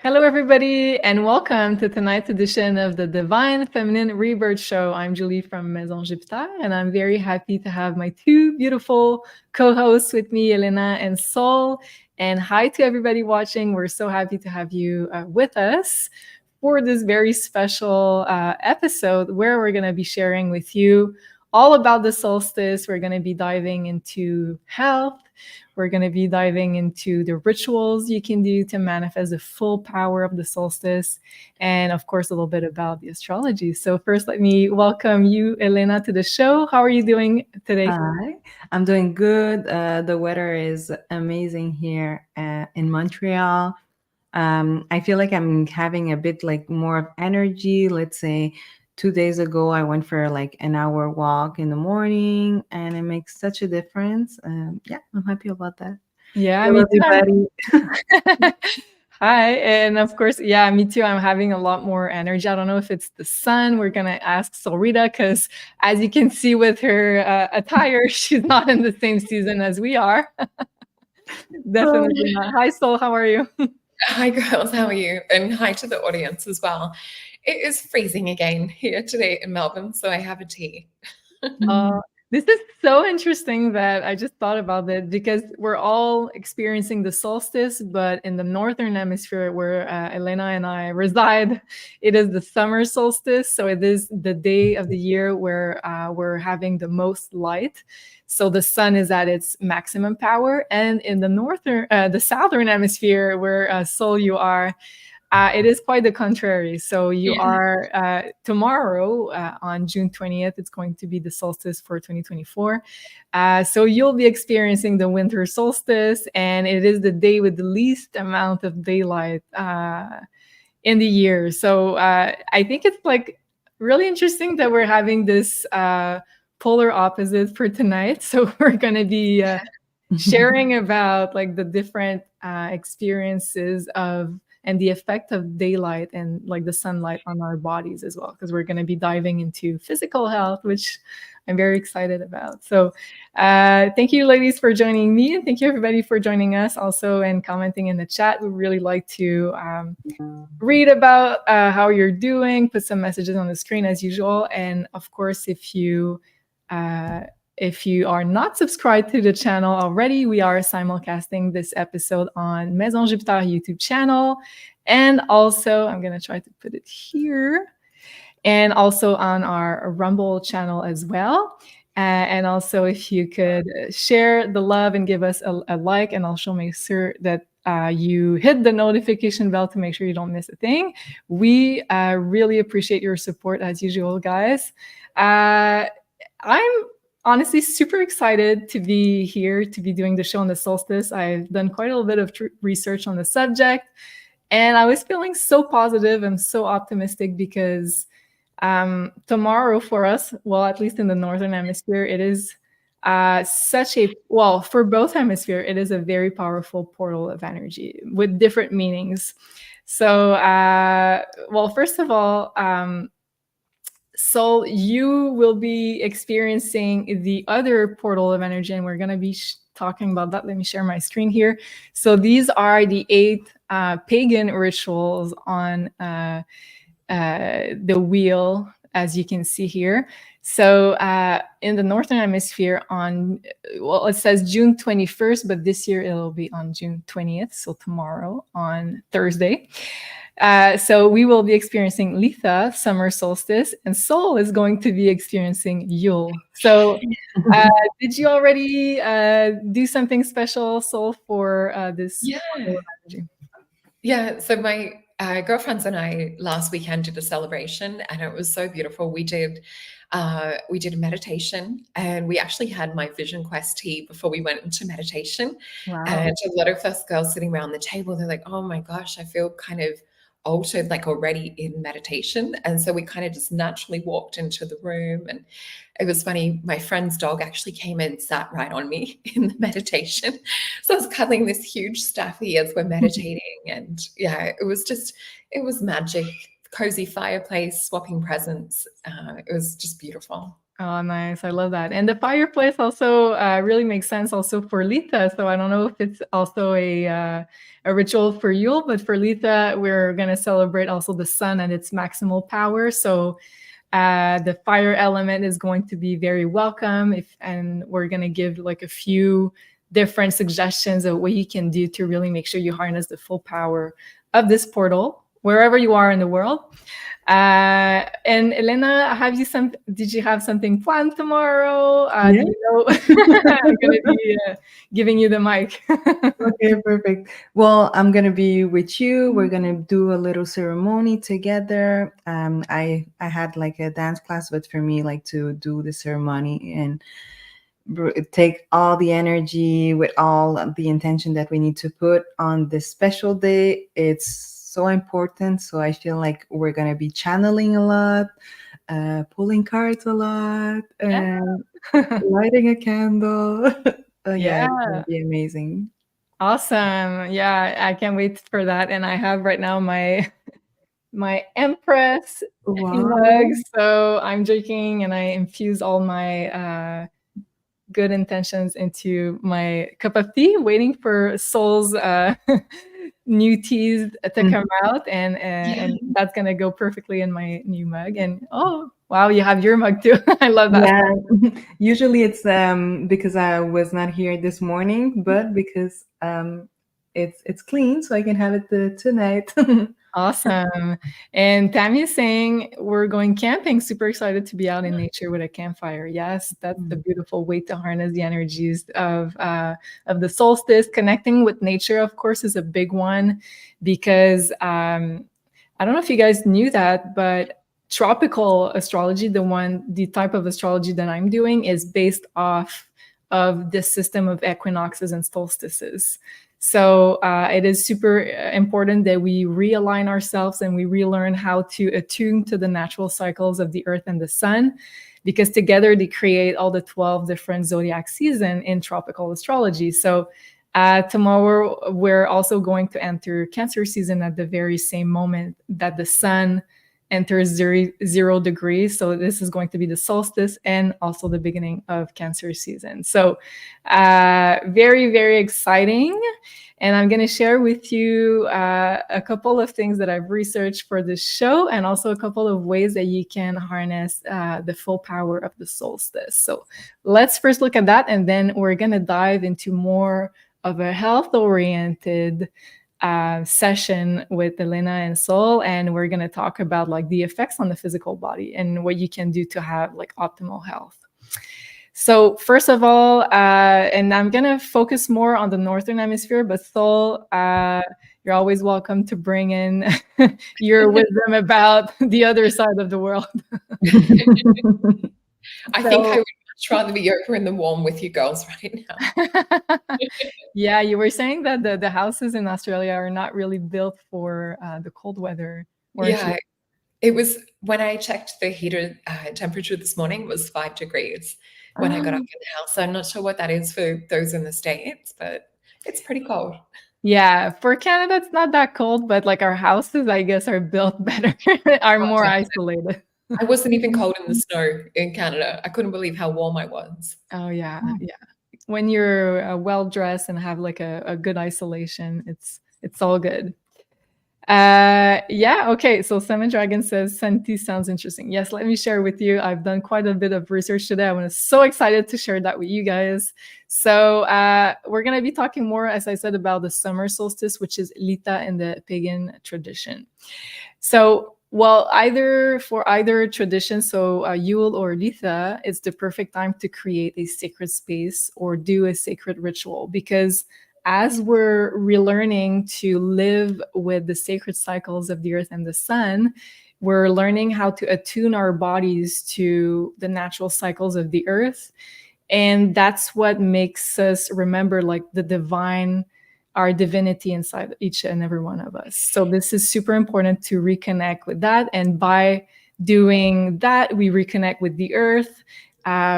Hello, everybody, and welcome to tonight's edition of the Divine Feminine Rebirth Show. I'm Julie from Maison Jupiter, and I'm very happy to have my two beautiful co-hosts with me, Elena and Sol. And hi to everybody watching. We're so happy to have you with us for this very special episode where we're going to be sharing with you all about the solstice. We're going to be diving into health. We're going to be diving into the rituals you can do to manifest the full power of the solstice, and of course, a little bit about the astrology. So first, let me welcome you, Elena, to the show. How are you doing today? Hi, I'm doing good. The weather is amazing here in Montreal. I feel like I'm having a bit like more of energy. Let's say 2 days ago, I went for like an hour walk in the morning, and it makes such a difference. Yeah, I'm happy about that. Yeah, Hello, me everybody. too. Hi, and of course, yeah, me too. I'm having a lot more energy. I don't know if it's the sun. We're gonna ask Solreta because, as you can see with her attire, she's not in the same season as we are. Definitely not. Hi, Sol. How are you? Hi, girls. How are you? And hi to the audience as well. It is freezing again here today in Melbourne, so I have a tea. This is so interesting that I just thought about it because we're all experiencing the solstice, but in the northern hemisphere where Elena and I reside, it is the summer solstice. So it is the day of the year where we're having the most light. So the sun is at its maximum power. And in the southern hemisphere where Sol you are, it is quite the contrary. So you are tomorrow on June 20th, it's going to be the solstice for 2024. So you'll be experiencing the winter solstice, and it is the day with the least amount of daylight in the year. So I think it's like really interesting that we're having this polar opposite for tonight. So we're going to be sharing about like the different experiences of and the effect of daylight and like the sunlight on our bodies as well, because we're going to be diving into physical health, which I'm very excited about. So thank you, ladies, for joining me, and thank you everybody for joining us also and commenting in the chat. We really like to read about how you're doing, put some messages on the screen as usual, and of course, if you are not subscribed to the channel already, we are simulcasting this episode on Maison Jupiter YouTube channel. And also, I'm going to try to put it here. And also on our Rumble channel as well. And also, if you could share the love and give us a like, and also make sure that you hit the notification bell to make sure you don't miss a thing. We really appreciate your support as usual, guys. I'm honestly super excited to be here, to be doing the show on the solstice. I've done quite a little bit of research on the subject, and I was feeling so positive and so optimistic because tomorrow for us, well, at least in the northern hemisphere, it is for both hemisphere, it is a very powerful portal of energy with different meanings. So, first of all, so you will be experiencing the other portal of energy, and we're going to be talking about that. Let me share my screen here. So these are the 8 pagan rituals on the wheel, as you can see here. So in the northern hemisphere it says June 21st, but this year it'll be on June 20th, so tomorrow on Thursday. So we will be experiencing Litha, summer solstice, and Sol is going to be experiencing Yule. So did you already do something special, Sol, for this? Yeah, so my girlfriends and I last weekend did a celebration, and it was so beautiful. We did a meditation, and we actually had my Vision Quest tea before we went into meditation. Wow. And a lot of us girls sitting around the table, they're like, oh my gosh, I feel kind of altered, like already in meditation. And so we kind of just naturally walked into the room, and it was funny. My friend's dog actually came in, sat right on me in the meditation. So I was cuddling this huge staffy as we're meditating. And yeah, it was magic. Cozy fireplace, swapping presents. It was just beautiful. Oh, nice. I love that. And the fireplace also really makes sense also for Lita. So I don't know if it's also a ritual for Yule, but for Lita, we're going to celebrate also the sun and its maximal power. So the fire element is going to be very welcome. And we're going to give like a few different suggestions of what you can do to really make sure you harness the full power of this portal, wherever you are in the world. And Elena, did you have something planned tomorrow? Yeah. Do you know? I'm going to be giving you the mic. Okay, perfect. Well, I'm gonna be with you. We're gonna do a little ceremony together. I had like a dance class, but for me, like to do the ceremony and take all the energy with all of the intention that we need to put on this special day. It's so important. So I feel like we're gonna be channeling a lot, pulling cards a lot, and lighting a candle. Yeah, it's gonna be amazing. Awesome. Yeah, I can't wait for that. And I have right now my Empress Wow. mug. So I'm drinking and I infuse all my good intentions into my cup of tea, waiting for Soul's new teas to come out. And that's going to go perfectly in my new mug. And oh, wow, you have your mug too. I love that. Yeah, usually it's because I was not here this morning, but because it's clean, so I can have it tonight. Awesome. And Tammy's saying we're going camping. Super excited to be out in nature with a campfire. Yes, that's the beautiful way to harness the energies of the solstice. Connecting with nature, of course, is a big one because I don't know if you guys knew that, but tropical astrology, the type of astrology that I'm doing, is based off of this system of equinoxes and solstices. So it is super important that we realign ourselves and we relearn how to attune to the natural cycles of the earth and the sun, because together they create all the 12 different zodiac seasons in tropical astrology. So tomorrow we're also going to enter Cancer season at the very same moment that the sun enters 0 degrees. So this is going to be the solstice and also the beginning of Cancer season. So very, very exciting. And I'm going to share with you a couple of things that I've researched for this show, and also a couple of ways that you can harness the full power of the solstice. So let's first look at that, and then we're going to dive into more of a health-oriented session with Elena and Sol, and we're going to talk about like the effects on the physical body and what you can do to have like optimal health. So first of all, and I'm going to focus more on the Northern Hemisphere, but Sol, you're always welcome to bring in your wisdom about the other side of the world. I think I would much rather be over in the warm with you girls right now. Yeah, you were saying that the houses in Australia are not really built for the cold weather. Yeah, it was when I checked the heater temperature this morning, it was 5 degrees when I got up in the house. So I'm not sure what that is for those in the States, but it's pretty cold. Yeah, for Canada, it's not that cold, but like our houses, I guess, are built better, are more isolated. I wasn't even cold in the snow in Canada. I couldn't believe how warm I was. Oh, yeah, yeah. When you're well-dressed and have like a good isolation, it's all good. Yeah, okay. So Salmon Dragon says Santi sounds interesting. Yes, let me share with you. I've done quite a bit of research today. I was so excited to share that with you guys. So we're going to be talking more, as I said, about the summer solstice, which is Lita in the pagan tradition. So for either tradition, so Yule or Litha, it's the perfect time to create a sacred space or do a sacred ritual, because as we're relearning to live with the sacred cycles of the earth and the sun, we're learning how to attune our bodies to the natural cycles of the earth. And that's what makes us remember like the divine, our divinity inside each and every one of us. So this is super important to reconnect with that. And by doing that, we reconnect with the earth.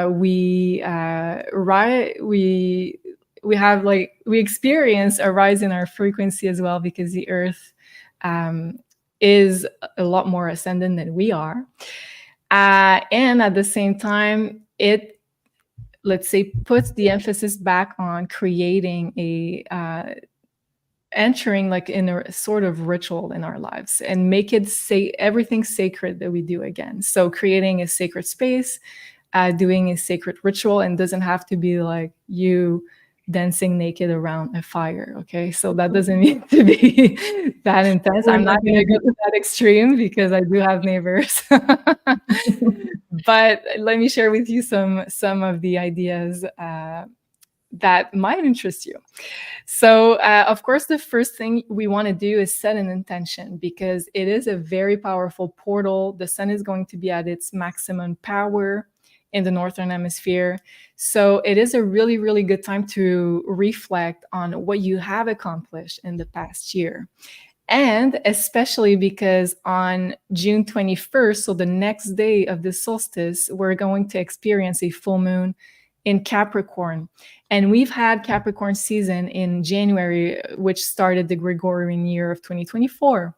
We experience a rise in our frequency as well, because the earth is a lot more ascendant than we are. And at the same time, it, let's say, puts the emphasis back on creating a entering like in a sort of ritual in our lives and make it say everything sacred that we do again. So creating a sacred space, doing a sacred ritual, and doesn't have to be like you dancing naked around a fire. Okay, so that doesn't need to be that intense. I'm not going to go to that extreme because I do have neighbors. But let me share with you some of the ideas that might interest you. So, of course, the first thing we want to do is set an intention because it is a very powerful portal. The sun is going to be at its maximum power in the Northern Hemisphere. So it is a really, really good time to reflect on what you have accomplished in the past year. And especially because on June 21st, so the next day of the solstice, we're going to experience a full moon in Capricorn. And we've had Capricorn season in January, which started the Gregorian year of 2024.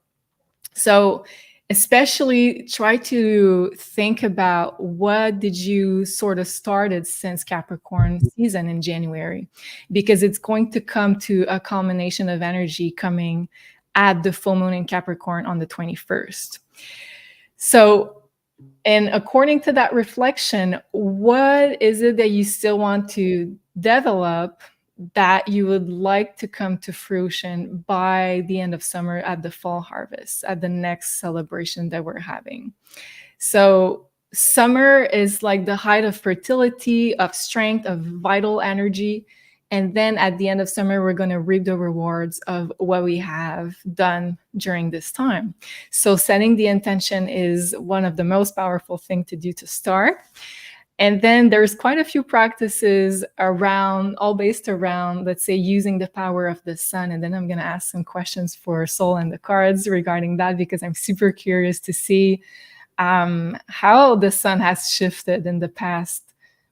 So especially try to think about what did you sort of started since Capricorn season in January, because it's going to come to a culmination of energy coming at the full moon in Capricorn on the 21st. So, and according to that reflection, what is it that you still want to develop that you would like to come to fruition by the end of summer at the fall harvest, at the next celebration that we're having? So summer is like the height of fertility, of strength, of vital energy. And then at the end of summer, we're going to reap the rewards of what we have done during this time. So setting the intention is one of the most powerful things to do to start. And then there's quite a few practices around, all based around, let's say, using the power of the sun. And then I'm going to ask some questions for Sol and the cards regarding that, because I'm super curious to see how the sun has shifted in the past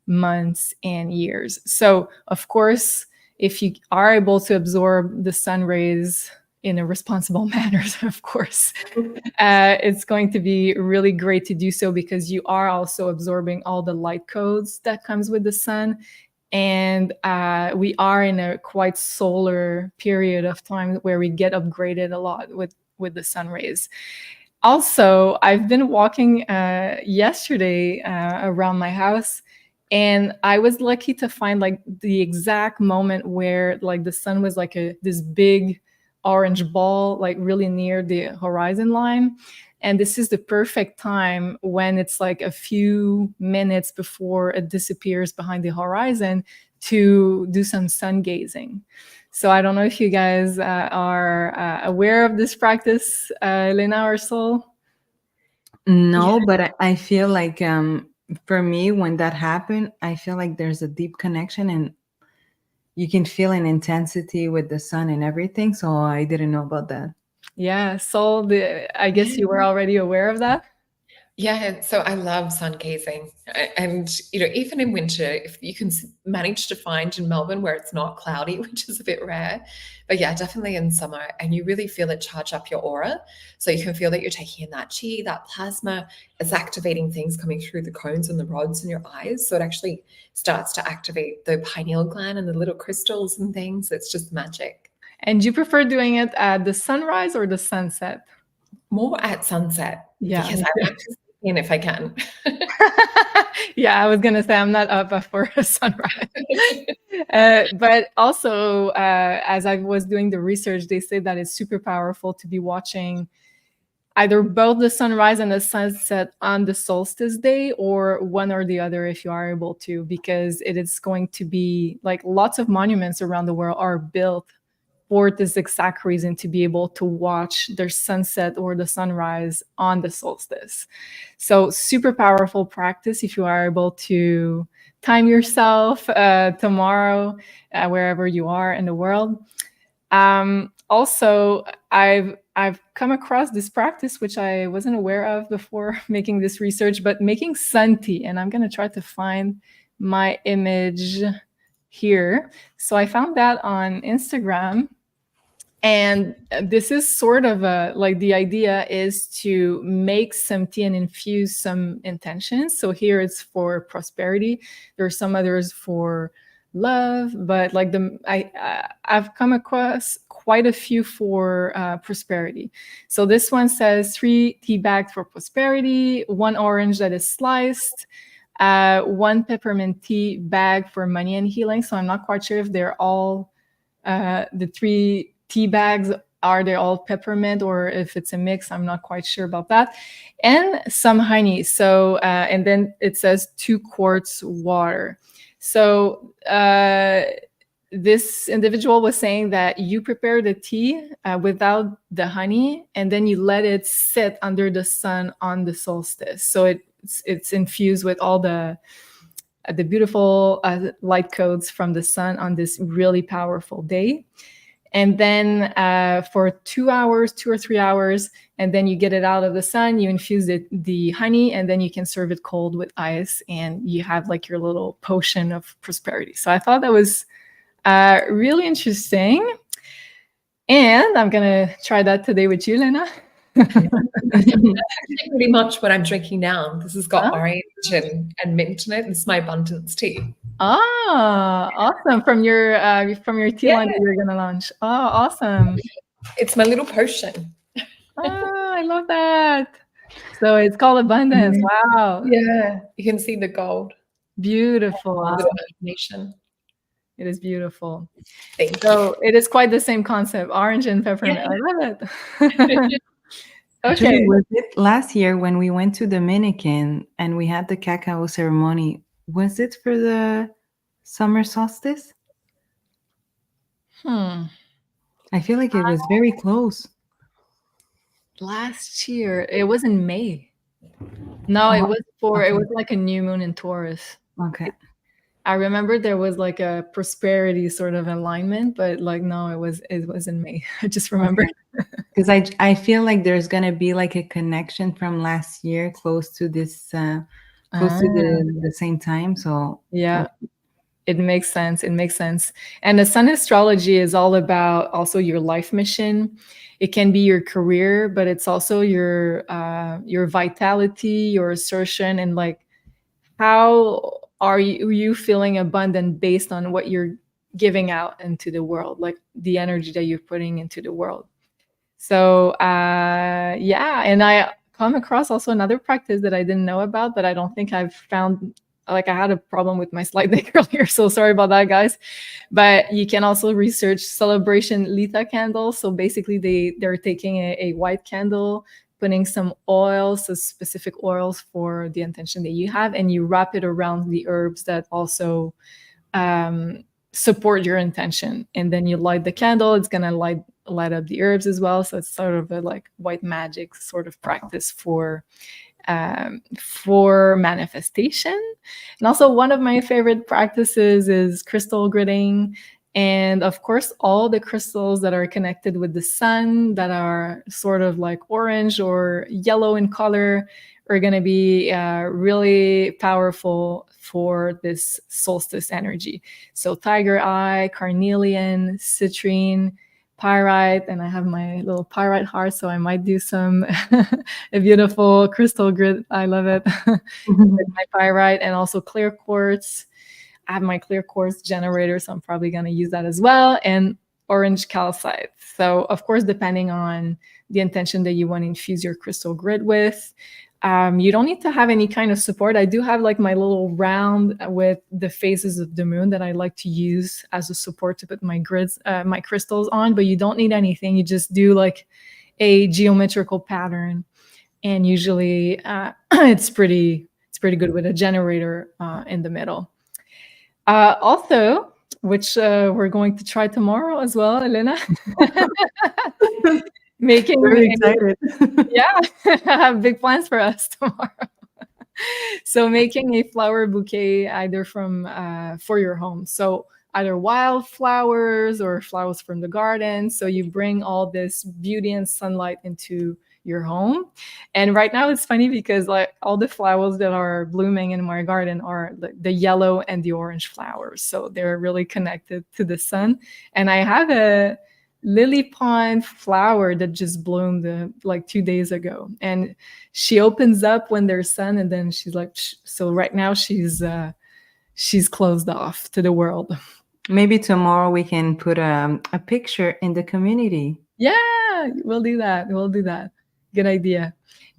months and years. So, of course, if you are able to absorb the sun rays in a responsible manner, of course, it's going to be really great to do so, because you are also absorbing all the light codes that comes with the sun. And we are in a quite solar period of time where we get upgraded a lot with the sun rays. Also, I've been walking yesterday around my house, and I was lucky to find like the exact moment where like the sun was like this big orange ball, like really near the horizon line. And this is the perfect time when it's like a few minutes before it disappears behind the horizon to do some sun gazing. So I don't know if you guys are aware of this practice, Elena or Sol? No, but I feel like for me, when that happened, I feel like there's a deep connection and you can feel an intensity with the sun and everything. So I didn't know about that. Yeah, Sol, I guess you were already aware of that? Yeah, so I love sun gazing. And, even in winter, if you can manage to find in Melbourne where it's not cloudy, which is a bit rare, but yeah, definitely in summer, and you really feel it charge up your aura. So you can feel that you're taking in that chi, that plasma, it's activating things coming through the cones and the rods in your eyes. So it actually starts to activate the pineal gland and the little crystals and things. It's just magic. And do you prefer doing it at the sunrise or the sunset? More at sunset, Yeah, because I like to sleep in if I can. Yeah, I was going to say I'm not up before sunrise. But also, as I was doing the research, they say that it's super powerful to be watching either both the sunrise and the sunset on the solstice day, or one or the other if you are able to, because it is going to be like lots of monuments around the world are built for this exact reason, to be able to watch their sunset or the sunrise on the solstice. So super powerful practice if you are able to time yourself tomorrow, wherever you are in the world. Also, I've come across this practice, which I wasn't aware of before making this research, but making sun tea. And I'm going to try to find my image here. So I found that on Instagram. And this is sort of like the idea is to make some tea and infuse some intentions. So here it's for prosperity. There are some others for love, but like I've come across quite a few for prosperity. So this one says 3 tea bags for prosperity, 1 orange that is sliced, 1 peppermint tea bag for money and healing. So I'm not quite sure if they're all the 3 tea bags, are they all peppermint or if it's a mix? I'm not quite sure about that. And some honey. So and then it says 2 quarts water. So this individual was saying that you prepare the tea without the honey, and then you let it sit under the sun on the solstice. So it's infused with all the beautiful light codes from the sun on this really powerful day. And then for 2 hours, 2 or 3 hours, and then you get it out of the sun, you infuse the honey, and then you can serve it cold with ice, and you have like your little potion of prosperity. So I thought that was really interesting. And I'm going to try that today with you, Lena. Actually pretty much what I'm drinking now. This has got orange and mint in it. This is my abundance tea. Ah, awesome. From your tea line that you're gonna launch. Oh, awesome. It's my little potion. Oh, I love that. So it's called abundance. Wow. Yeah, you can see the gold. Beautiful. The imagination. It is beautiful. So it is quite the same concept, orange and peppermint. Yeah. I love it. Okay. Actually, was it last year when we went to Dominican and we had the cacao ceremony? Was it for the summer solstice? I feel like it was very close. Last year, it was in May. No, it was it was like a new moon in Taurus. Okay. I remember there was like a prosperity sort of alignment, but like, no, it was in May. I just remember. Because I feel like there's going to be like a connection from last year close to this, close to the same time. So yeah, it makes sense. It makes sense. And the sun astrology is all about also your life mission. It can be your career, but it's also your vitality, your assertion, and like how are you feeling abundant based on what you're giving out into the world, like the energy that you're putting into the world. So yeah, and I come across also another practice that I didn't know about, but I don't think I've found, like I had a problem with my slide deck earlier, so sorry about that, guys. But you can also research celebration Lita candles. So basically they're taking a white candle, putting some oils, so specific oils for the intention that you have, and you wrap it around the herbs that also support your intention. And then you light the candle, it's gonna light up the herbs as well. So it's sort of a like white magic sort of practice for manifestation. And also one of my favorite practices is crystal gridding. And of course, all the crystals that are connected with the sun that are sort of like orange or yellow in color are going to be really powerful for this solstice energy. So tiger eye, carnelian, citrine, pyrite, and I have my little pyrite heart, so I might do some a beautiful crystal grid. I love it. With my pyrite, and also clear quartz. I have my clear quartz generator, so I'm probably going to use that as well, and orange calcite. So of course, depending on the intention that you want to infuse your crystal grid with, you don't need to have any kind of support. I do have like my little round with the phases of the moon that I like to use as a support to put my grids, my crystals on, but you don't need anything. You just do like a geometrical pattern. And usually it's pretty good with a generator in the middle. Also, which we're going to try tomorrow as well, Elena. Making very excited. Yeah, I have big plans for us tomorrow. So making a flower bouquet either from for your home. So either wildflowers or flowers from the garden. So you bring all this beauty and sunlight into your home. And right now it's funny because like all the flowers that are blooming in my garden are the yellow and the orange flowers. So they're really connected to the sun. And I have lily pond flower that just bloomed like 2 days ago, and she opens up when there's sun, and then she's like, so right now she's closed off to the world. Maybe tomorrow we can put a picture in the community. Yeah, we'll do that. We'll do that. Good idea.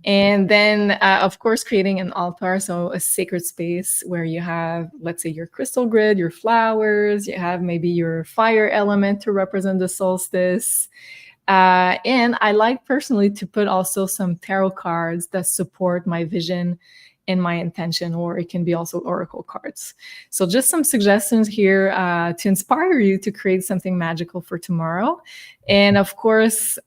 And then, of course, creating an altar, so a sacred space where you have, let's say, your crystal grid, your flowers, you have maybe your fire element to represent the solstice. And I like personally to put also some tarot cards that support my vision and my intention, or it can be also oracle cards. So just some suggestions here to inspire you to create something magical for tomorrow. And of course,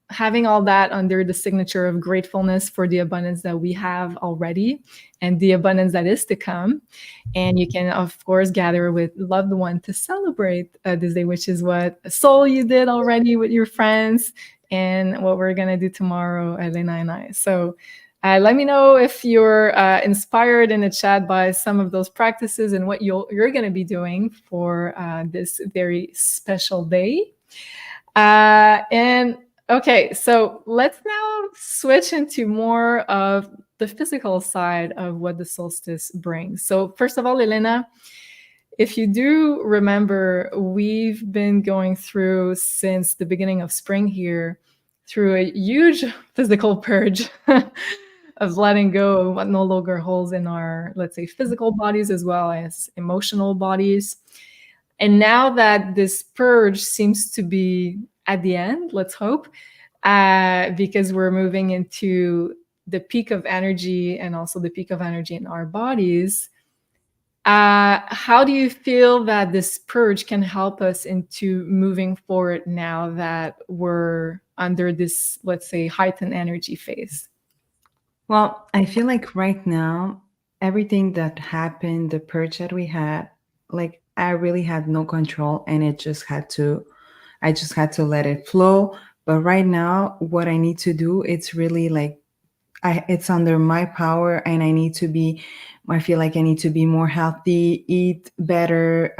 having all that under the signature of gratefulness for the abundance that we have already and the abundance that is to come. And you can, of course, gather with loved one to celebrate this day, which is what Soul you did already with your friends, and what we're going to do tomorrow, Elena and I. So let me know if you're inspired in the chat by some of those practices and what you're going to be doing for this very special day. And okay, so let's now switch into more of the physical side of what the solstice brings. So first of all, Elena, if you do remember, we've been going through since the beginning of spring here through a huge physical purge of letting go of what no longer holds in our, let's say, physical bodies as well as emotional bodies. And now that this purge seems to be at the end, let's hope, because we're moving into the peak of energy and also the peak of energy in our bodies. How do you feel that this purge can help us into moving forward now that we're under this, let's say, heightened energy phase? Well, I feel like right now, everything that happened, the purge that we had, like I really had no control, and I just had to let it flow. But right now, what I need to do, it's really like, it's under my power, and I feel like I need to be more healthy, eat better,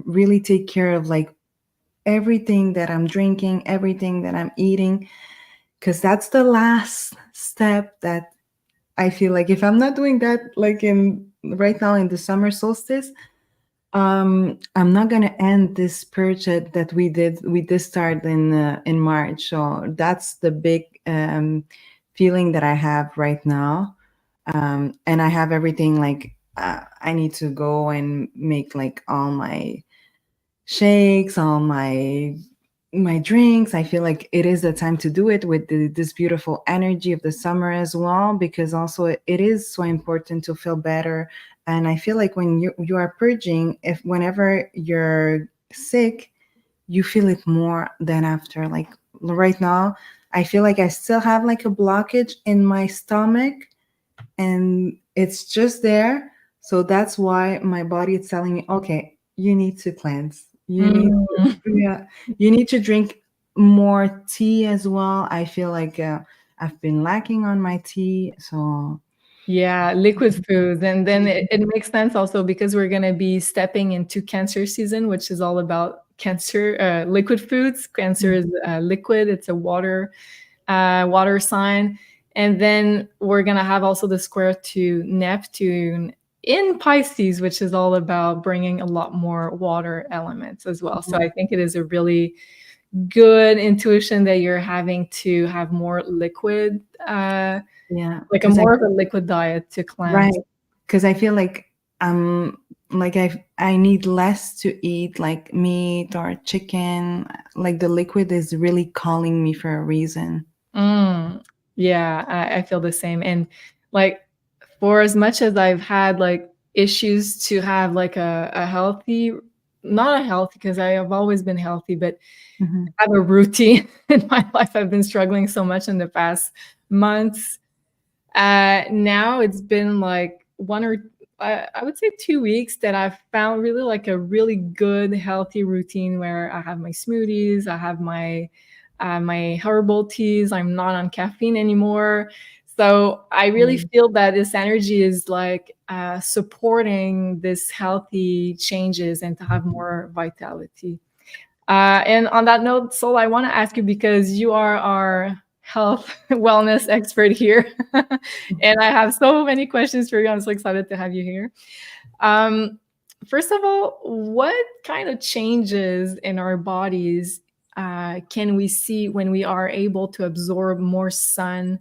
really take care of like everything that I'm drinking, everything that I'm eating, because that's the last step that I feel like if I'm not doing that, like in right now in the summer solstice, I'm not gonna end this purge that we did. We did start in March, so that's the big feeling that I have right now. And I have everything like I need to go and make like all my shakes, all my drinks. I feel like it is the time to do it with this beautiful energy of the summer as well, because also it is so important to feel better. And I feel like when you are purging, if whenever you're sick, you feel it more than after. Like right now, I feel like I still have like a blockage in my stomach, and it's just there. So that's why my body is telling me, okay, you need to cleanse. Yeah, you need to drink more tea as well. I feel like I've been lacking on my tea, so Yeah, liquid foods. And then it makes sense also because we're going to be stepping into cancer season, which is all about cancer, liquid foods. Cancer is liquid. It's a water sign. And then we're going to have also the square to Neptune in Pisces, which is all about bringing a lot more water elements as well. So I think it is a really good intuition that you're having to have more liquid, yeah, like a more of a liquid diet to cleanse. right. Because I feel like like I need less to eat like meat or chicken. Like the liquid is really calling me for a reason. Yeah, I feel the same. And like for as much as I've had like issues to have like a healthy, not a healthy, because I have always been healthy, but have a routine in my life. I've been struggling so much in the past months. Now it's been like I would say 2 weeks that I've found really like a really good healthy routine where I have my smoothies, I have my herbal teas. I'm not on caffeine anymore. So I really feel that this energy is like supporting this healthy changes and to have more vitality. And on that note, Sol, I want to ask you, because you are our health wellness expert here, and I have so many questions for you. I'm so excited to have you here. First of all, what kind of changes in our bodies can we see when we are able to absorb more sun,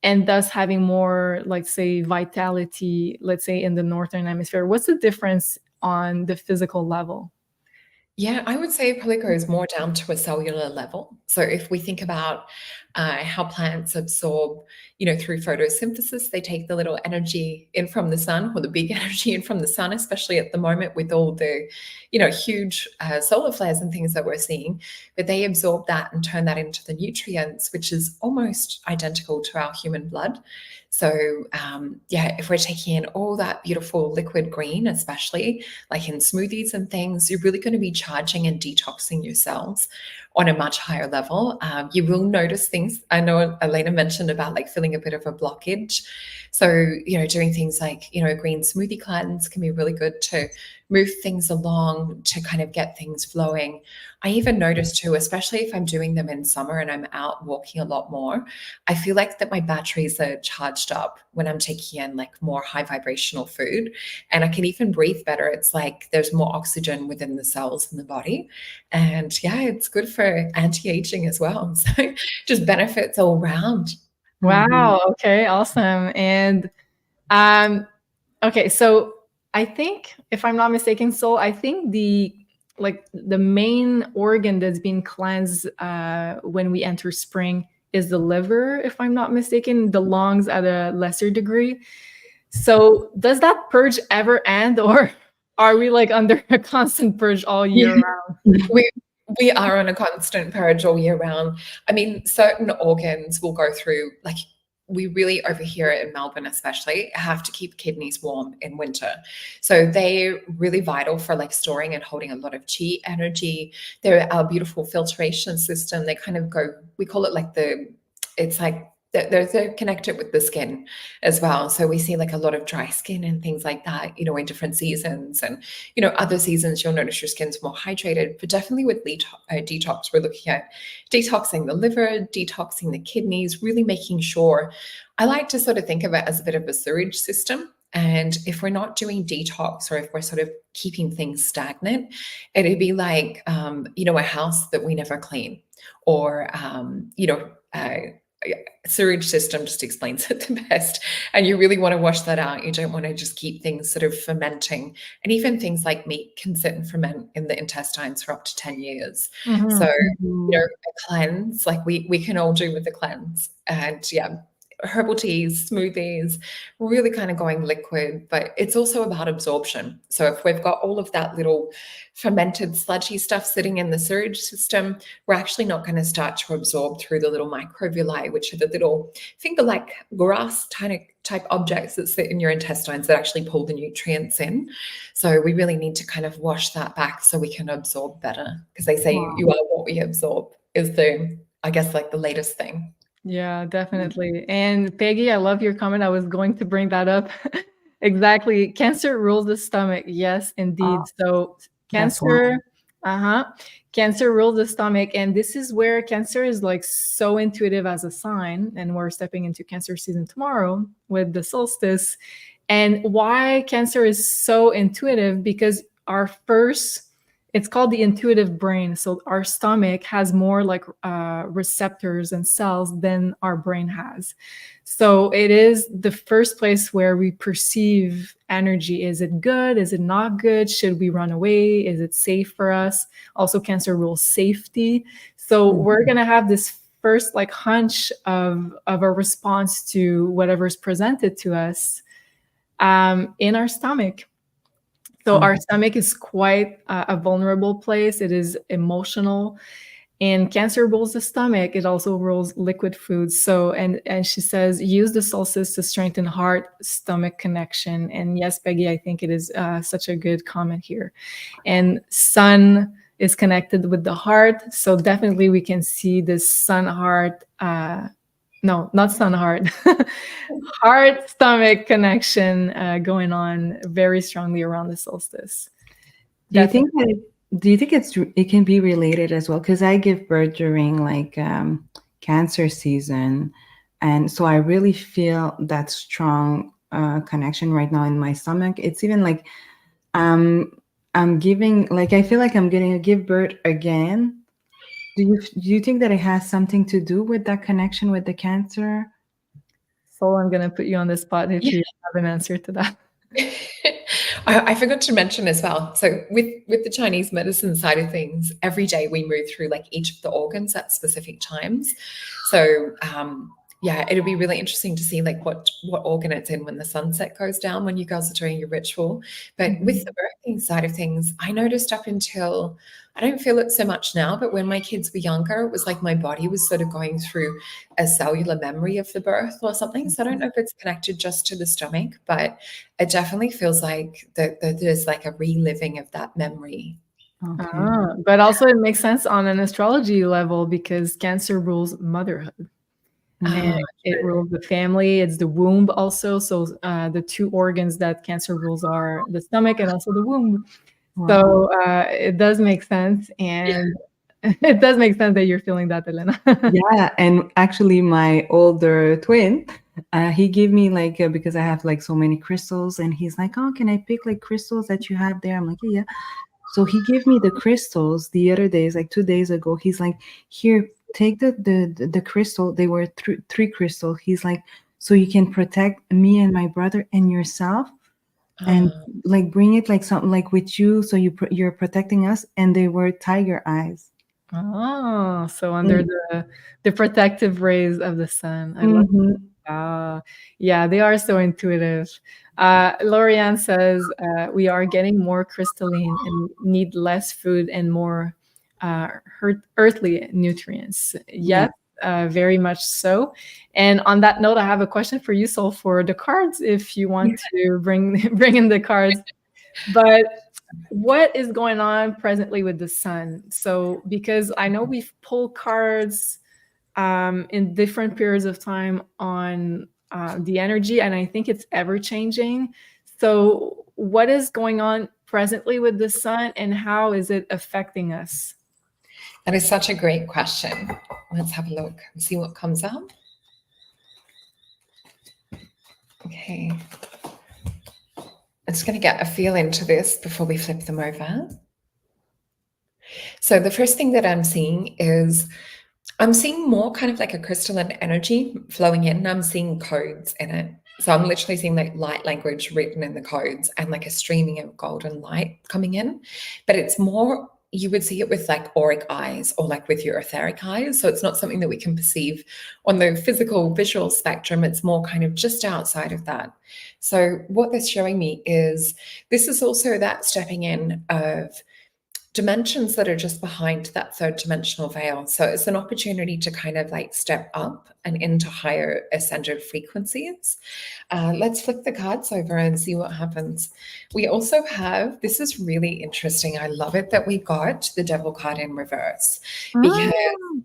and thus having more, like, say, vitality, let's say, in the northern hemisphere? What's the difference on the physical level? Yeah, I would say it probably goes more down to a cellular level. So if we think about how plants absorb, through photosynthesis, they take the little energy in from the sun, or the big energy in from the sun, especially at the moment with all the, huge solar flares and things that we're seeing. But they absorb that and turn that into the nutrients, which is almost identical to our human blood. So if we're taking in all that beautiful liquid green, especially like in smoothies and things, you're really going to be charging and detoxing your cells on a much higher level. You will notice things. I know Elena mentioned about like feeling a bit of a blockage. So, doing things like, a green smoothie cleanse can be really good to move things along, to kind of get things flowing. I even notice too, especially if I'm doing them in summer and I'm out walking a lot more, I feel like that my batteries are charged up when I'm taking in like more high vibrational food, and I can even breathe better. It's like there's more oxygen within the cells in the body. And yeah, it's good for anti-aging as well. So just benefits all around. Wow. Okay. Awesome. And okay, so I think, if I'm not mistaken, Sol, I think the main organ that's being cleansed when we enter spring is the liver, if I'm not mistaken, the lungs at a lesser degree. So does that purge ever end, or are we like under a constant purge all year round? We are on a constant purge all year round. I mean, certain organs will go through, like, we really over here in Melbourne especially have to keep kidneys warm in winter. So they're really vital for like storing and holding a lot of chi energy. They're our beautiful filtration system. They kind of go, we call it like it's like they're connected with the skin as well. So we see like a lot of dry skin and things like that, in different seasons. And, other seasons you'll notice your skin's more hydrated, but definitely with detox, we're looking at detoxing the liver, detoxing the kidneys, really making sure. I like to sort of think of it as a bit of a sewage system. And if we're not doing detox, or if we're sort of keeping things stagnant, it'd be like, a house that we never clean, or, sewage system just explains it the best. And you really want to wash that out. You don't want to just keep things sort of fermenting. And even things like meat can sit and ferment in the intestines for up to 10 years. So, a cleanse, like we can all do with the cleanse. And yeah, herbal teas, smoothies, really kind of going liquid, but it's also about absorption. So if we've got all of that little fermented sludgy stuff sitting in the sewage system, we're actually not going to start to absorb through the little microvilli, which are the little finger-like grass type objects that sit in your intestines that actually pull the nutrients in. So we really need to kind of wash that back so we can absorb better, because they say you are what we absorb is I guess like the latest thing. Yeah, definitely. And Peggy, I love your comment. I was going to bring that up. Exactly. Cancer rules the stomach. Yes, indeed. So cancer rules the stomach. And this is where Cancer is like so intuitive as a sign. And we're stepping into Cancer season tomorrow with the solstice. And why Cancer is so intuitive, because it's called the intuitive brain. So our stomach has more like receptors and cells than our brain has. So it is the first place where we perceive energy. Is it good? Is it not good? Should we run away? Is it safe for us? Also, Cancer rules safety. So we're going to have this first like hunch of a response to whatever's presented to us in our stomach. So our stomach is quite a vulnerable place. It is emotional, and Cancer rules the stomach. It also rules liquid foods. So, and she says, use the solstice to strengthen heart-stomach connection. And yes, Peggy, I think it is such a good comment here. And sun is connected with the heart. So definitely we can see this sun-heart, no, not sun-heart, heart-stomach connection going on very strongly around the solstice. Do you think that Do you think it can be related as well? Because I give birth during like Cancer season, and so I really feel that strong connection right now in my stomach. It's even like I'm giving, like I feel like I'm getting to give birth again. Do you think that it has something to do with that connection with the Cancer? So I'm gonna put you on the spot if you have an answer to that. I forgot to mention as well. So with the Chinese medicine side of things, every day we move through like each of the organs at specific times. So yeah, it'll be really interesting to see like what organ it's in when the sunset goes down when you girls are doing your ritual. But with the birthing side of things, I noticed up until, I don't feel it so much now, but when my kids were younger, it was like my body was sort of going through a cellular memory of the birth or something. So I don't know if it's connected just to the stomach, but it definitely feels like that there's like a reliving of that memory. Okay. But also it makes sense on an astrology level because Cancer rules motherhood. And it rules the family. It's the womb also. So the two organs that Cancer rules are the stomach and also the womb. Wow. So it does make sense. And it does make sense that you're feeling that, Elena. Yeah, and actually my older twin, he gave me like because I have like so many crystals, and he's like, oh, can I pick like crystals that you have there? I'm like, yeah. So he gave me the crystals the other days, like 2 days ago. He's like, here, take the crystal. They were three crystals. He's like, so you can protect me and my brother and yourself, and like bring it like something like with you, so you're protecting us. And they were tiger eyes. Oh, so under the protective rays of the sun. I love it. Yeah, they are so intuitive. Lorianne says we are getting more crystalline and need less food and more earthly nutrients. Yes, very much so. And on that note, I have a question for you, Sol, for the cards, if you want to bring in the cards. But what is going on presently with the sun? So, because I know we've pulled cards in different periods of time on the energy, and I think it's ever changing. So, what is going on presently with the sun, and how is it affecting us? That is such a great question. Let's have a look and see what comes up. Okay. I'm just going to get a feel into this before we flip them over. So the first thing that I'm seeing is I'm seeing more kind of like a crystalline energy flowing in. I'm seeing codes in it. So I'm literally seeing like light language written in the codes and like a streaming of golden light coming in. But it's more, you would see it with like auric eyes or like with your etheric eyes. So it's not something that we can perceive on the physical visual spectrum. It's more kind of just outside of that. So what that's showing me is this is also that stepping in of dimensions that are just behind that third dimensional veil. So it's an opportunity to kind of like step up and into higher ascended frequencies. Let's flip the cards over and see what happens. We also have, this is really interesting. I love it that we got the Devil card in reverse because,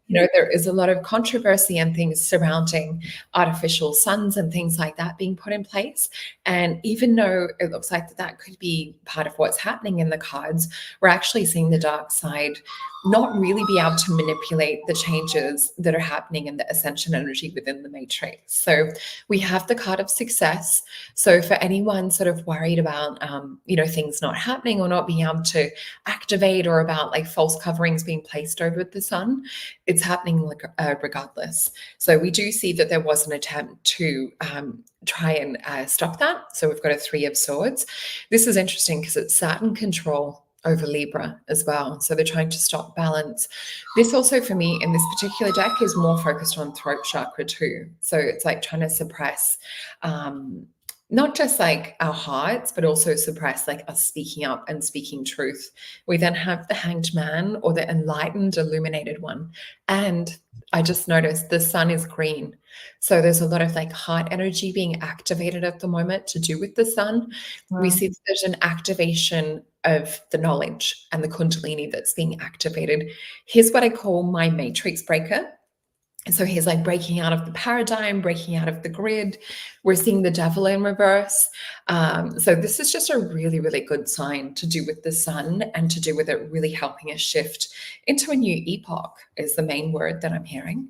you know, there is a lot of controversy and things surrounding artificial suns and things like that being put in place. And even though it looks like that could be part of what's happening in the cards, we're actually seeing the dark side not really be able to manipulate the changes that are happening in the ascension energy within the matrix. So we have the card of success. So for anyone sort of worried about, you know, things not happening or not being able to activate, or about like false coverings being placed over the sun, it's happening regardless. So we do see that there was an attempt to try and stop that. So we've got a 3 of Swords. This is interesting because it's Saturn control over Libra as well. So they're trying to stop balance. This also for me in this particular deck is more focused on throat chakra too. So it's like trying to suppress not just like our hearts, but also suppress like us speaking up and speaking truth. We then have the Hanged Man, or the enlightened, illuminated one. And I just noticed the sun is green. So there's a lot of like heart energy being activated at the moment to do with the sun. Wow. We see that there's an activation of the knowledge and the Kundalini that's being activated. Here's what I call my matrix breaker. So he's like breaking out of the paradigm, breaking out of the grid. We're seeing the devil in reverse. So this is just a really, really good sign to do with the sun, and to do with it really helping us shift into a new epoch is the main word that I'm hearing.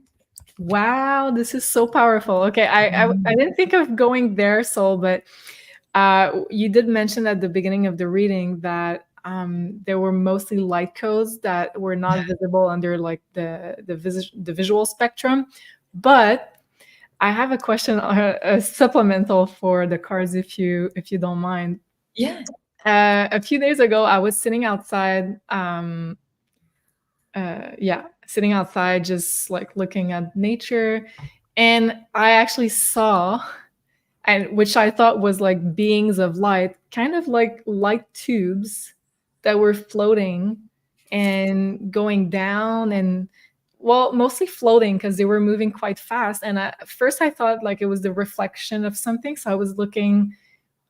Wow, this is so powerful. Okay, I didn't think of going there, Sol, but you did mention at the beginning of the reading that there were mostly light codes that were not visible under like the visual spectrum. But I have a question, a supplemental for the cards, if you don't mind. Yeah. A few days ago, I was sitting outside. Sitting outside, just like looking at nature, and I actually saw, and which I thought was like beings of light, kind of like light tubes that were floating and going down, and well, mostly floating because they were moving quite fast. And at first I thought like it was the reflection of something, so I was looking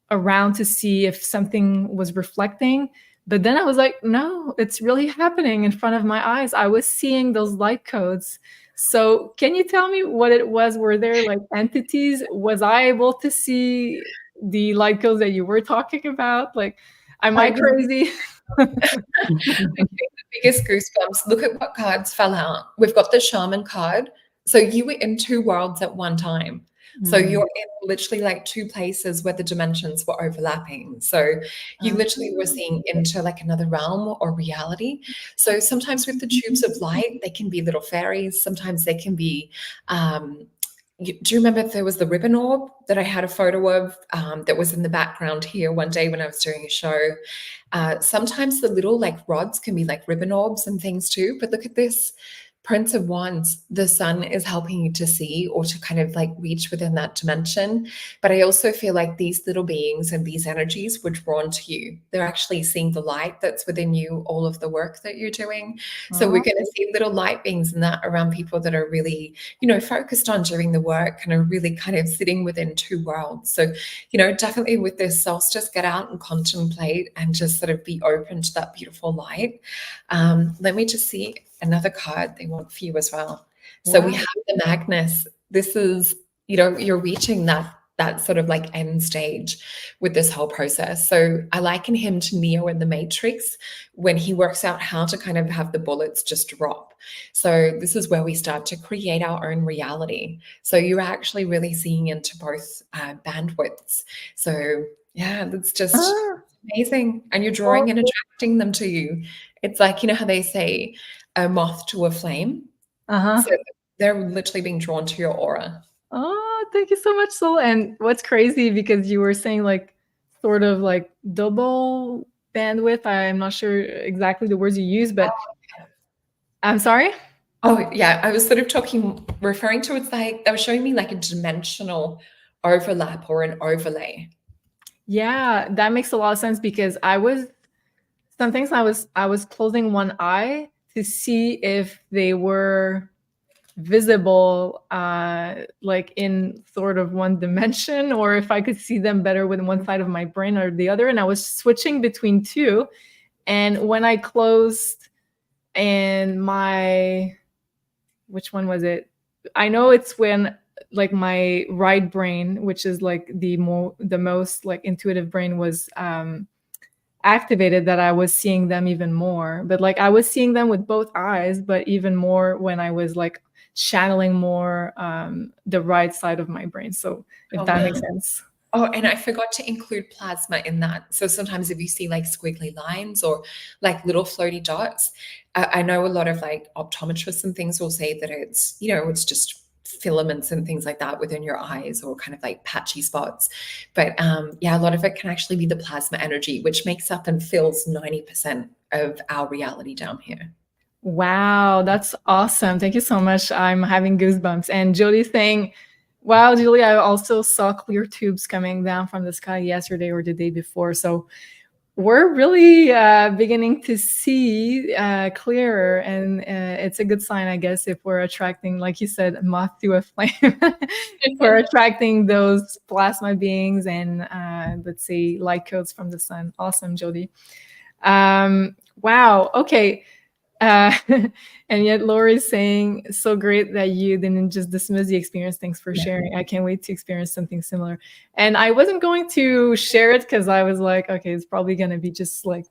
around to see if something was reflecting. But then I was like, no, it's really happening in front of my eyes. I was seeing those light codes. So can you tell me what it was? Were there like entities? Was I able to see the light codes that you were talking about? Like, am I crazy? The biggest goosebumps. Look at what cards fell out. We've got the shaman card. So you were in two worlds at one time. So you're in literally like two places where the dimensions were overlapping. So you literally were seeing into like another realm or reality. So sometimes with the tubes of light, they can be little fairies. Sometimes they can be, do you remember there was the ribbon orb that I had a photo of that was in the background here one day when I was doing a show? Sometimes the little like rods can be like ribbon orbs and things too. But look at this. Prince of Wands, the sun is helping you to see or to kind of like reach within that dimension. But I also feel like these little beings and these energies were drawn to you. They're actually seeing the light that's within you, all of the work that you're doing. So we're going to see little light beings and that around people that are really, focused on doing the work and are really kind of sitting within two worlds. So, definitely with this solstice, get out and contemplate and just sort of be open to that beautiful light. Let me just see another card they want for you as well. So we have the Magnus. This is, you're reaching that sort of like end stage with this whole process. So I liken him to Neo in the Matrix when he works out how to kind of have the bullets just drop. So this is where we start to create our own reality. So you're actually really seeing into both bandwidths. So yeah, that's just amazing. And you're drawing and attracting them to you. It's like, how they say, a moth to a flame. So they're literally being drawn to your aura. Oh, thank you so much, Sol. And what's crazy, because you were saying like sort of like double bandwidth. I'm not sure exactly the words you use, but I'm sorry. Oh yeah, I was sort of referring to, it's like they were showing me like a dimensional overlap or an overlay. Yeah, that makes a lot of sense, because I was closing one eye to see if they were visible like in sort of one dimension, or if I could see them better with one side of my brain or the other. And I was switching between two. And when I closed and which one was it? I know it's when like my right brain, which is like the most like intuitive brain, was activated, that I was seeing them even more. But like I was seeing them with both eyes, but even more when I was like channeling more the right side of my brain. So if that makes sense. Oh, and I forgot to include plasma in that. So sometimes if you see like squiggly lines or like little floaty dots, I know a lot of like optometrists and things will say that it's, it's just filaments and things like that within your eyes, or kind of like patchy spots. But yeah, a lot of it can actually be the plasma energy, which makes up and fills 90% of our reality down here. Wow, that's awesome. Thank you so much. I'm having goosebumps. And Jody's saying, wow, Julie, I also saw clear tubes coming down from the sky yesterday or the day before. So we're really beginning to see clearer, and it's a good sign, I guess, if we're attracting, like you said, moth to a flame. We're attracting those plasma beings and let's say light codes from the sun. Awesome, Jody. Wow. Okay. Uh, and yet Lori's saying, so great that you didn't just dismiss the experience. Thanks for sharing. I can't wait to experience something similar. And I wasn't going to share it because I was like, okay, it's probably going to be just like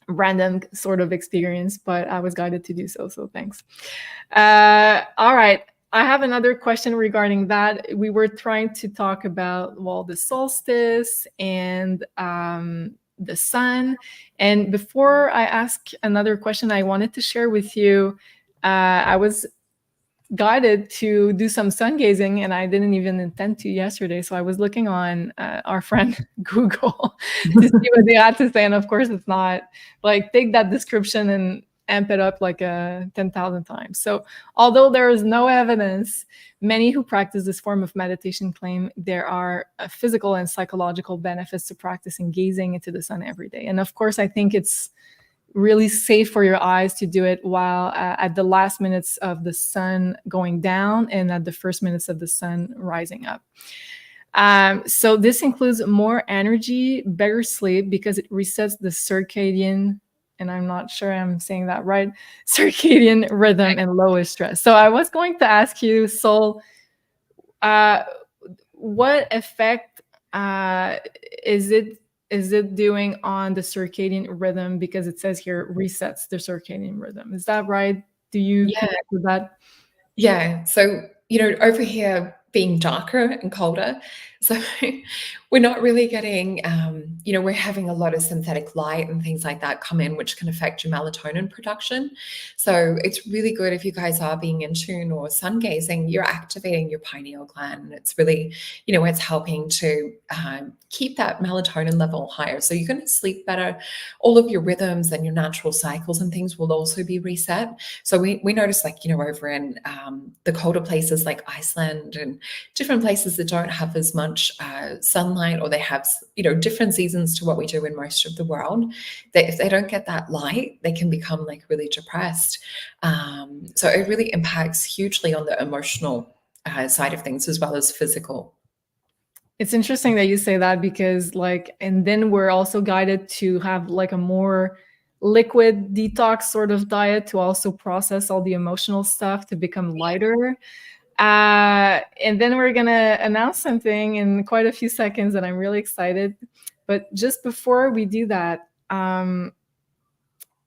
random sort of experience, but I was guided to do so. So thanks. All right. I have another question regarding that. We were trying to talk about, well, the solstice and the sun. And before I ask another question, I wanted to share with you, I was guided to do some sun gazing, and I didn't even intend to yesterday. So I was looking on our friend Google to see what they had to say. And of course, it's not like take that description and amp it up like 10,000 times. So although there is no evidence, many who practice this form of meditation claim there are physical and psychological benefits to practicing gazing into the sun every day. And of course, I think it's really safe for your eyes to do it while at the last minutes of the sun going down and at the first minutes of the sun rising up. So this includes more energy, better sleep, because it resets the circadian, and I'm not sure I'm saying that right, circadian rhythm and lowest stress. So I was going to ask you, Sol, what effect is it doing on the circadian rhythm? Because it says here resets the circadian rhythm. Is that right? Do you connect with that? Yeah. So, over here being darker and colder, so we're not really getting, we're having a lot of synthetic light and things like that come in, which can affect your melatonin production. So it's really good if you guys are being in tune or sun gazing, you're activating your pineal gland. And it's really, it's helping to keep that melatonin level higher. So you're going to sleep better. All of your rhythms and your natural cycles and things will also be reset. So we notice, like, over in the colder places like Iceland and different places that don't have as much sunlight, or they have, different seasons to what we do in most of the world, that if they don't get that light, they can become like really depressed. So it really impacts hugely on the emotional side of things as well as physical. It's interesting that you say that, because and then we're also guided to have like a more liquid detox sort of diet to also process all the emotional stuff to become lighter. And then we're going to announce something in quite a few seconds and I'm really excited. But just before we do that,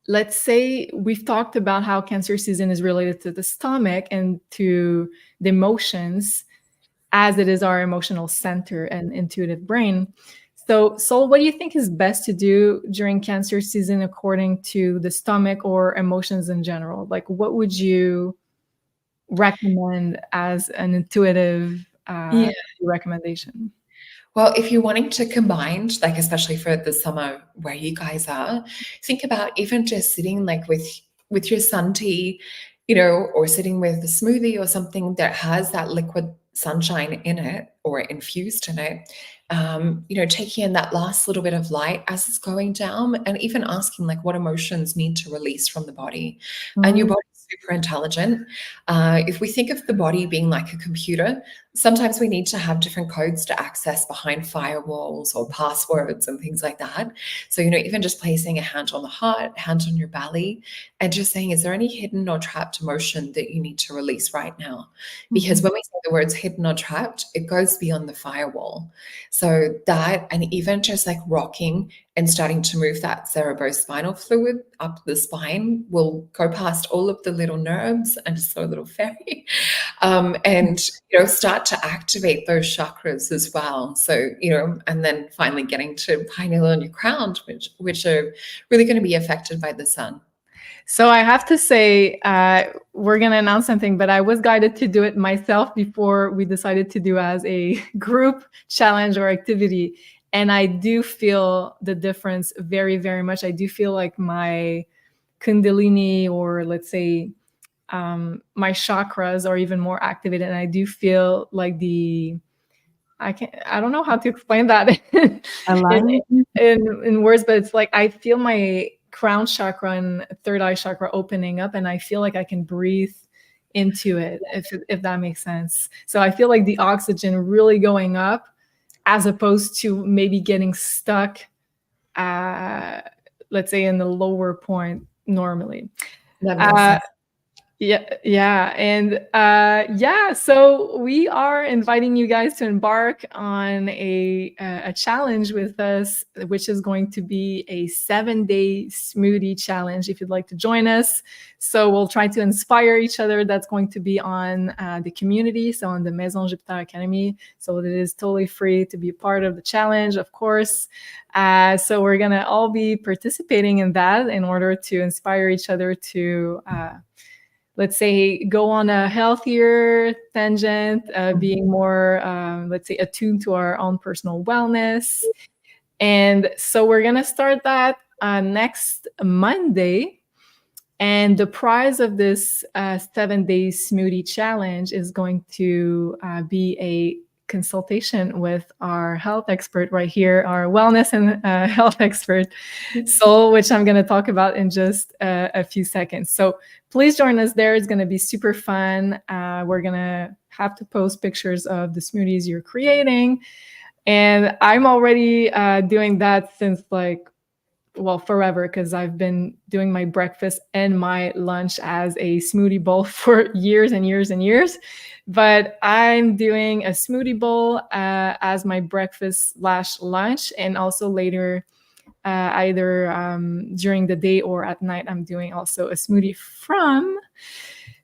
let's say we've talked about how Cancer season is related to the stomach and to the emotions, as it is our emotional center and intuitive brain. So, Sol, what do you think is best to do during Cancer season according to the stomach or emotions in general? Like, what would you recommend as an intuitive recommendation? Well, if you're wanting to combine, like especially for the summer where you guys are, think about even just sitting like with your sun tea, or sitting with a smoothie or something that has that liquid sunshine in it or infused in it. Taking in that last little bit of light as it's going down, and even asking like what emotions need to release from the body. And your body's super intelligent. If we think of the body being like a computer, sometimes we need to have different codes to access behind firewalls or passwords and things like that. So, even just placing a hand on the heart, hand on your belly, and just saying, is there any hidden or trapped emotion that you need to release right now? Because when we say the words hidden or trapped, it goes beyond the firewall. So that, and even just like rocking and starting to move that cerebrospinal fluid up the spine will go past all of the little nerves and just a little fairy, and start to activate those chakras as well. So and then finally getting to pineal and your crown, which are really going to be affected by the sun. So I have to say, we're going to announce something, but I was guided to do it myself before we decided to do as a group challenge or activity. And I do feel the difference very, very much. I do feel like my Kundalini, or let's say my chakras, are even more activated. And I do feel like I don't know how to explain that in words, but it's like I feel my crown chakra and third eye chakra opening up, and I feel like I can breathe into it, if that makes sense. So I feel like the oxygen really going up, as opposed to maybe getting stuck, let's say in the lower point normally. That makes sense. Yeah, and yeah, so we are inviting you guys to embark on a challenge with us, which is going to be a 7-day smoothie challenge. If you'd like to join us, so we'll try to inspire each other. That's going to be on the community, so on the Maison Jupiter Academy. So it is totally free to be a part of the challenge, of course. So we're gonna all be participating in that in order to inspire each other to. Let's say, go on a healthier tangent, being more, let's say, attuned to our own personal wellness. And so we're going to start that next Monday. And the prize of this 7-day smoothie challenge is going to be a consultation with our health expert right here, our wellness and health expert, Sol, which I'm going to talk about in just a few seconds. So please join us there. It's going to be super fun. We're going to have to post pictures of the smoothies you're creating. And I'm already doing that since forever, because I've been doing my breakfast and my lunch as a smoothie bowl for years and years and years. But I'm doing a smoothie bowl as my breakfast/lunch, and also later, either during the day or at night, I'm doing also a smoothie from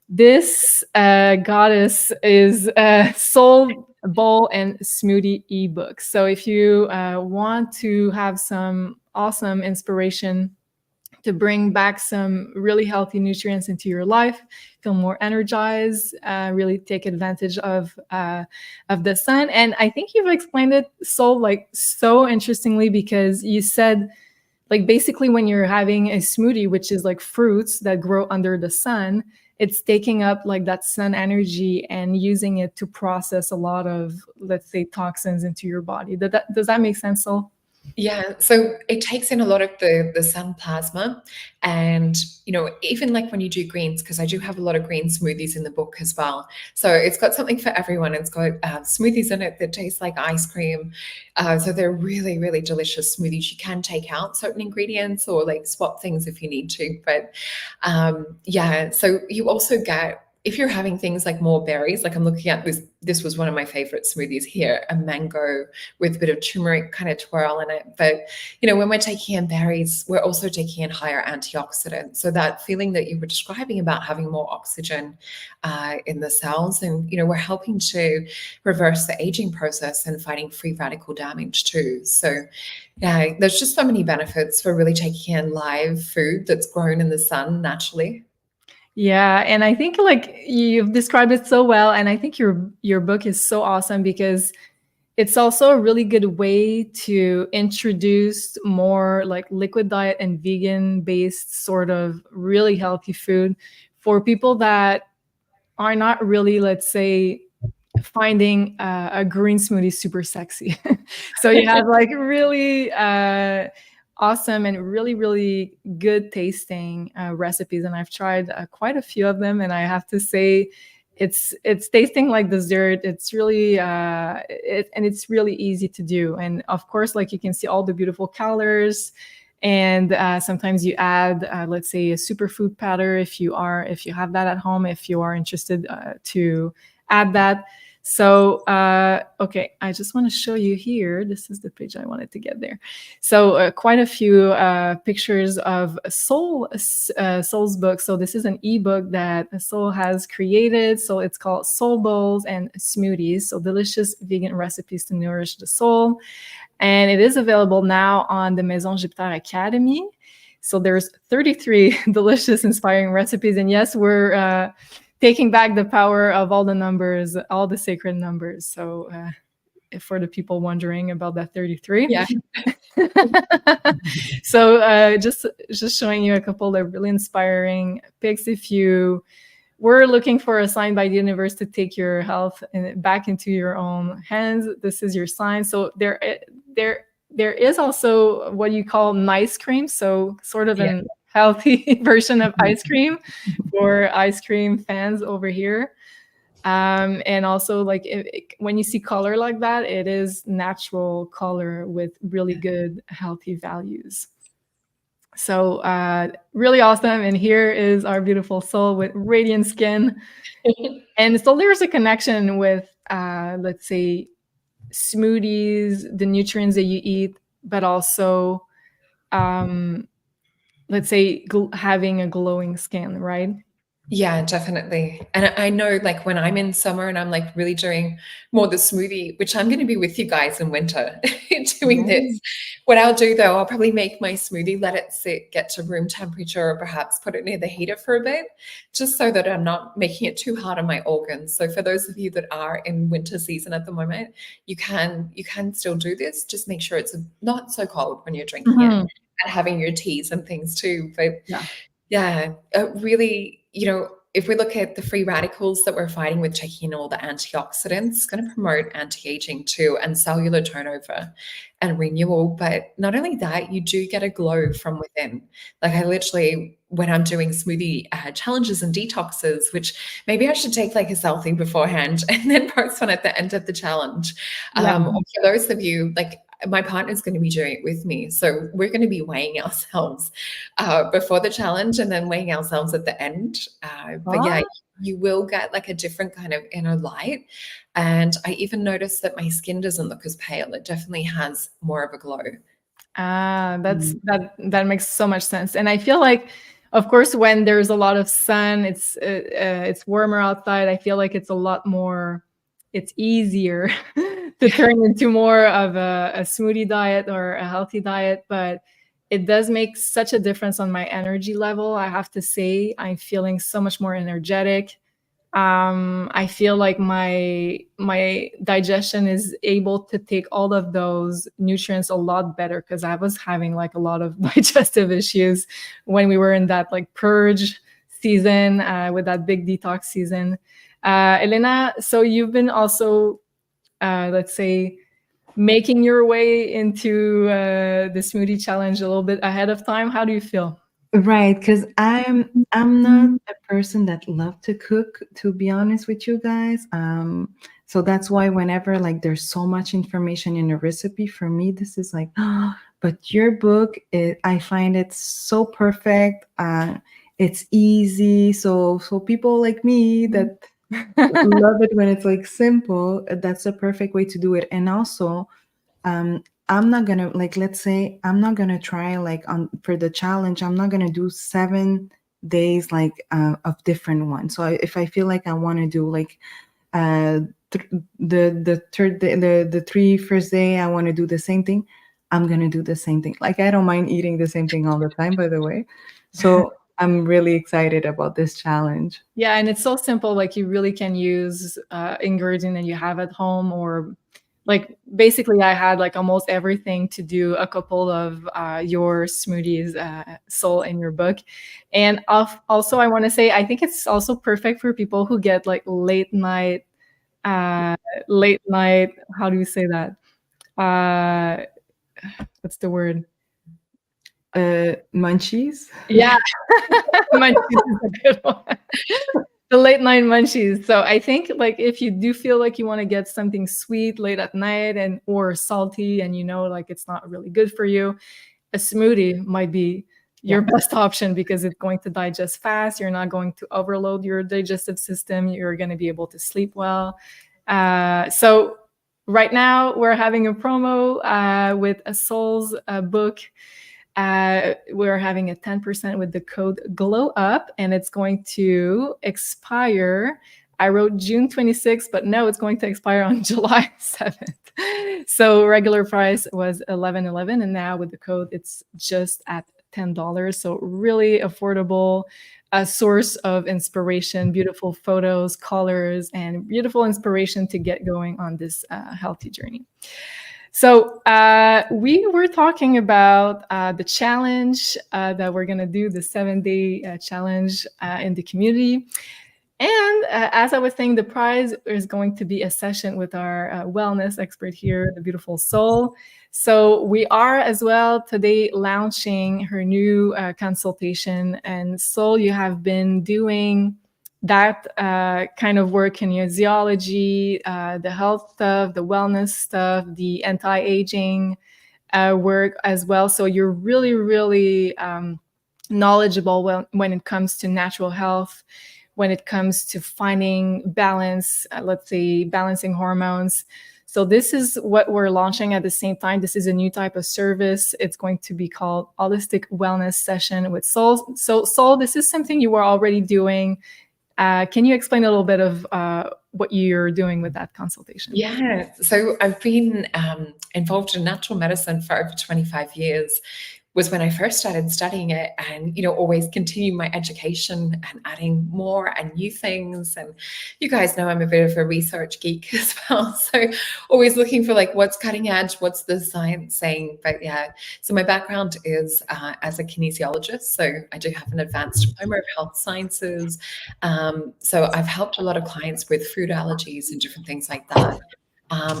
this goddess is Soul Bowl and Smoothie ebook. So if you want to have some awesome inspiration to bring back some really healthy nutrients into your life, feel more energized, really take advantage of the sun. And I think you've explained it so interestingly, because you said, basically, when you're having a smoothie, which is like fruits that grow under the sun, it's taking up that sun energy and using it to process a lot of, let's say, toxins into your body. Does that make sense, Sol? Yeah, so it takes in a lot of the sun plasma, and even when you do greens, because I do have a lot of green smoothies in the book as well. So it's got something for everyone. It's got smoothies in it that taste like ice cream. So they're really, really delicious smoothies. You can take out certain ingredients or swap things if you need to. But yeah, so you also get, if you're having things like more berries, I'm looking at this was one of my favorite smoothies here, a mango with a bit of turmeric kind of twirl in it. But, when we're taking in berries, we're also taking in higher antioxidants. So that feeling that you were describing about having more oxygen in the cells, and, we're helping to reverse the aging process and fighting free radical damage too. So yeah, there's just so many benefits for really taking in live food that's grown in the sun naturally. Yeah, and I think you've described it so well, and I think your book is so awesome because it's also a really good way to introduce more liquid diet and vegan based sort of really healthy food for people that are not really, let's say, finding a green smoothie super sexy. So you have really awesome and really, really good tasting recipes, and I've tried quite a few of them, and I have to say it's tasting like dessert. It's really and it's really easy to do, and of course, you can see all the beautiful colors. And sometimes you add, let's say, a superfood powder if you have that at home, if you are interested to add that. So, okay, I just want to show you here. This is the page I wanted to get there. So quite a few pictures of Sol's book. So this is an ebook that Sol has created. So it's called Soul Bowls and Smoothies. So delicious vegan recipes to nourish the soul. And it is available now on the Maison Jupiter Academy. So there's 33 delicious, inspiring recipes. And yes, we're taking back the power of all the numbers, all the sacred numbers. So for the people wondering about that 33. Yeah. So just showing you a couple of really inspiring pics. If you were looking for a sign by the universe to take your health back into your own hands, this is your sign. So there is also what you call nice cream. So sort of an healthy version of ice cream for ice cream fans over here. And also when you see color like that, it is natural color with really good healthy values. So really awesome. And here is our beautiful soul with radiant skin. And so there's a connection with, let's say, smoothies, the nutrients that you eat, but also, let's say, having a glowing skin, right? Yeah, definitely. And I know like when I'm in summer and I'm like really doing more the smoothie, which I'm going to be with you guys in winter doing this. What I'll do though, I'll probably make my smoothie, let it sit, get to room temperature, or perhaps put it near the heater for a bit, just so that I'm not making it too hard on my organs. So for those of you that are in winter season at the moment, you can still do this. Just make sure it's not so cold when you're drinking it and having your teas and things too. But yeah, really, if we look at the free radicals that we're fighting with taking in all the antioxidants, it's going to promote anti-aging too and cellular turnover and renewal. But not only that, you do get a glow from within. Like I literally, when I'm doing smoothie challenges and detoxes, which maybe I should take like a selfie beforehand and then post one at the end of the challenge. Or for those of you, like my partner's going to be doing it with me. So we're going to be weighing ourselves before the challenge and then weighing ourselves at the end. But yeah, you will get like a different kind of inner light. And I even noticed that my skin doesn't look as pale. It definitely has more of a glow. That makes so much sense. And I feel like, of course, when there's a lot of sun, it's warmer outside. I feel like it's a lot more, it's easier to turn into more of a smoothie diet or a healthy diet. But it does make such a difference on my energy level. I have to say, I'm feeling so much more energetic. I feel like my digestion is able to take all of those nutrients a lot better, because I was having like a lot of digestive issues when we were in that like purge season with that big detox season. Elena, so you've been also, let's say, making your way into the smoothie challenge a little bit ahead of time. How do you feel? Right, because I'm not a person that love to cook, to be honest with you guys. So that's why whenever like there's so much information in a recipe, for me this is like, oh, but your book, I find it so perfect. It's easy, so people like me that love it when it's like simple. That's a perfect way to do it, and also. I'm not gonna, like, let's say I'm not gonna try like for the challenge, I'm not gonna do 7 days like of different ones. So if I feel like I want to do like the third day, the 3 first day, I want to do the same thing, I'm gonna do the same thing. Like I don't mind eating the same thing all the time, by the way. So I'm really excited about this challenge. Yeah, and it's so simple. Like you really can use ingredient that you have at home, or like basically I had like almost everything to do a couple of your smoothies sold in your book. And also I want to say, I think it's also perfect for people who get like late night, how do you say that? What's the word? Munchies. Yeah. Munchies is a good one. The late night munchies. So I think like if you do feel like you want to get something sweet late at night or salty, and like it's not really good for you, a smoothie might be your best option, because it's going to digest fast. You're not going to overload your digestive system. You're going to be able to sleep well. So right now we're having a promo with a Soul's book. We're having a 10% with the code GLOWUP, and it's going to expire. I wrote June 26th, but no, it's going to expire on July 7th. So regular price was $11.11, and now with the code, it's just at $10. So really affordable, a source of inspiration, beautiful photos, colors, and beautiful inspiration to get going on this healthy journey. So we were talking about the challenge that we're going to do, the 7-day challenge in the community. And as I was saying, the prize is going to be a session with our wellness expert here, the beautiful Soul. So we are as well today launching her new consultation. And Soul, you have been doing that kind of work, kinesiology, the health stuff, the wellness stuff, the anti-aging work as well. So you're really, really knowledgeable when it comes to natural health, when it comes to finding balance, let's say balancing hormones. So this is what we're launching at the same time. This is a new type of service. It's going to be called Holistic Wellness Session with Soul. So Soul, this is something you were already doing. Can you explain a little bit of what you're doing with that consultation? Yeah, so I've been involved in natural medicine for over 25 years. Was when I first started studying it, and always continue my education and adding more and new things. And you guys know I'm a bit of a research geek as well, so always looking for like what's cutting edge, what's the science saying. But yeah, so my background is as a kinesiologist, so I do have an advanced diploma of health sciences. So I've helped a lot of clients with food allergies and different things like that,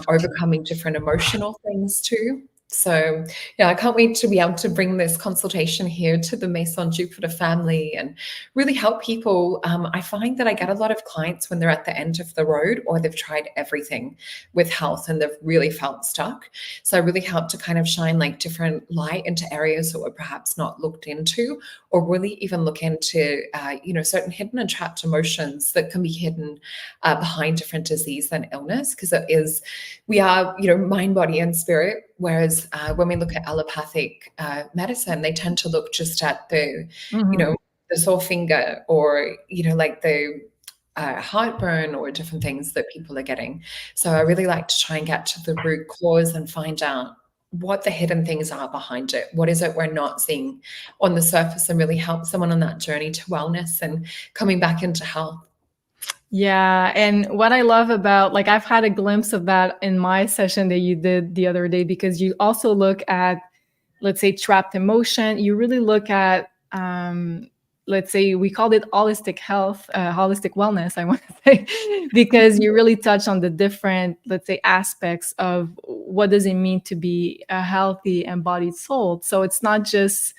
overcoming different emotional things too. So yeah, I can't wait to be able to bring this consultation here to the Maison Jupiter family and really help people. I find that I get a lot of clients when they're at the end of the road, or they've tried everything with health and they've really felt stuck. So I really help to kind of shine like different light into areas that were perhaps not looked into, or really even look into, certain hidden and trapped emotions that can be hidden behind different disease and illness, because we are, mind, body, and spirit. Whereas when we look at allopathic medicine, they tend to look just at the, the sore finger, or, like the heartburn, or different things that people are getting. So I really like to try and get to the root cause and find out what the hidden things are behind it. What is it we're not seeing on the surface, and really help someone on that journey to wellness and coming back into health. Yeah. And what I love about, like, I've had a glimpse of that in my session that you did the other day, because you also look at, let's say, trapped emotion. You really look at, let's say, we called it holistic health, holistic wellness, I want to say, because you really touch on the different, let's say, aspects of what does it mean to be a healthy embodied soul. So it's not just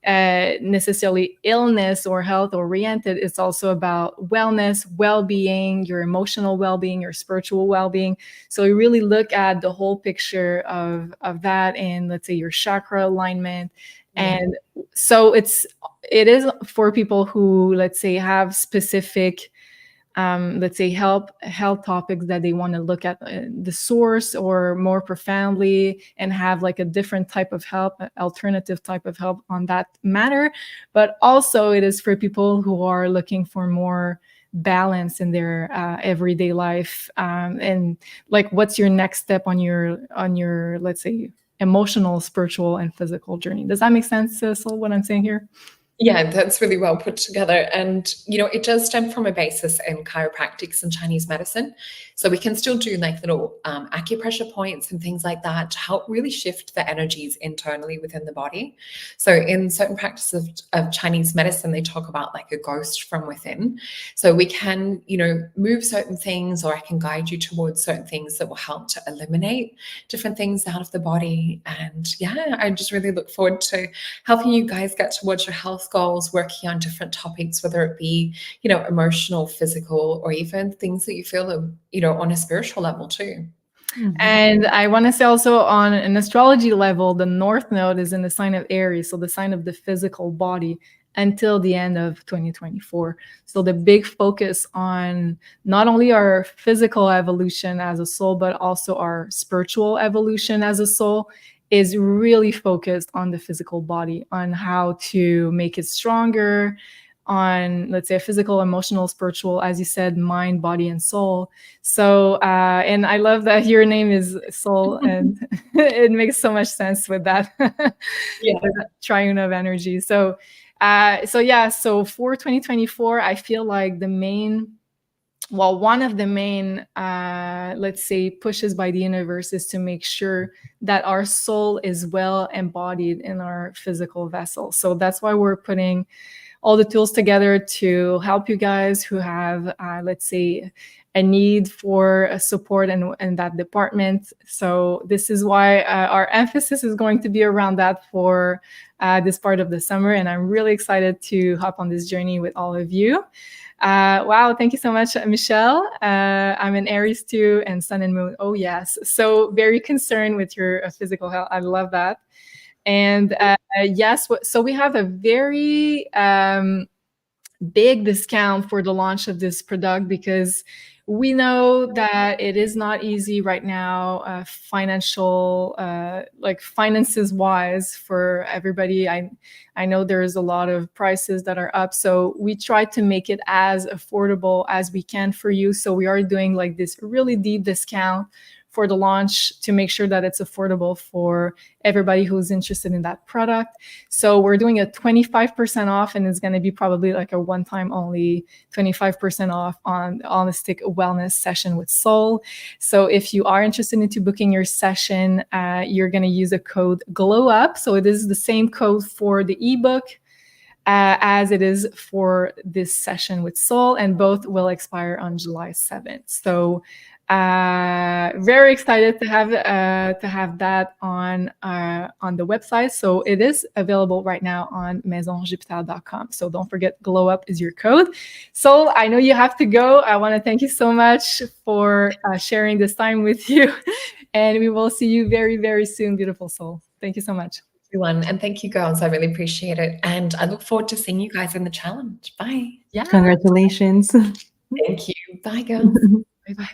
necessarily illness or health oriented. It's also about wellness, well-being, your emotional well-being, your spiritual well-being. So we really look at the whole picture of that, and let's say your chakra alignment. And so it is for people who, let's say, have specific let's say health topics that they want to look at the source or more profoundly, and have like a different type of help, alternative type of help on that matter. But also it is for people who are looking for more balance in their everyday life, and like, what's your next step on your let's say emotional, spiritual, and physical journey. Does that make sense, Sol, what I'm saying here? Yeah, that's really well put together. And, it does stem from a basis in chiropractics and Chinese medicine. So we can still do like little acupressure points and things like that to help really shift the energies internally within the body. So in certain practices of Chinese medicine, they talk about like a ghost from within. So we can, move certain things, or I can guide you towards certain things that will help to eliminate different things out of the body. And yeah, I just really look forward to helping you guys get towards your health goals, working on different topics, whether it be, emotional, physical, or even things that you feel, on a spiritual level too. And I want to say also, on an astrology level, the North Node is in the sign of Aries, so the sign of the physical body, until the end of 2024. So the big focus on not only our physical evolution as a soul, but also our spiritual evolution as a soul is really focused on the physical body, on how to make it stronger, on, let's say, physical, emotional, spiritual, as you said, mind, body, and soul. So, and I love that your name is Soul, and it makes so much sense with that, Yeah. with that triune of energy. So for 2024, I feel like one of the main, let's say, pushes by the universe is to make sure that our soul is well embodied in our physical vessel. So that's why we're putting all the tools together to help you guys who have, let's say, a need for support in that department. So this is why our emphasis is going to be around that for this part of the summer. And I'm really excited to hop on this journey with all of you. Wow, thank you so much, Michelle. I'm an Aries too, and Sun and Moon. Oh yes, so very concerned with your physical health. I love that. And yes, so we have a very big discount for the launch of this product, because we know that it is not easy right now, finances wise, for everybody. I know there's a lot of prices that are up, so we try to make it as affordable as we can for you. So we are doing like this really deep discount for the launch to make sure that it's affordable for everybody who's interested in that product. So we're doing a 25% off, and it's going to be probably like a one-time only 25% off on the holistic wellness session with Sol. So if you are interested into booking your session, you're going to use a code GLOWUP. So it is the same code for the ebook as it is for this session with Sol, and both will expire on July 7th. So very excited to have that on the website. So it is available right now on maisonjupiter.com. So don't forget, GLOWUP is your code. So I know you have to go. I want to thank you so much for sharing this time with you, and we will see you very, very soon, beautiful Sol. Thank you so much, everyone, and thank you, girls. I really appreciate it, and I look forward to seeing you guys in the challenge. Bye. Yeah. Congratulations. Thank you. Bye, girls. Bye bye.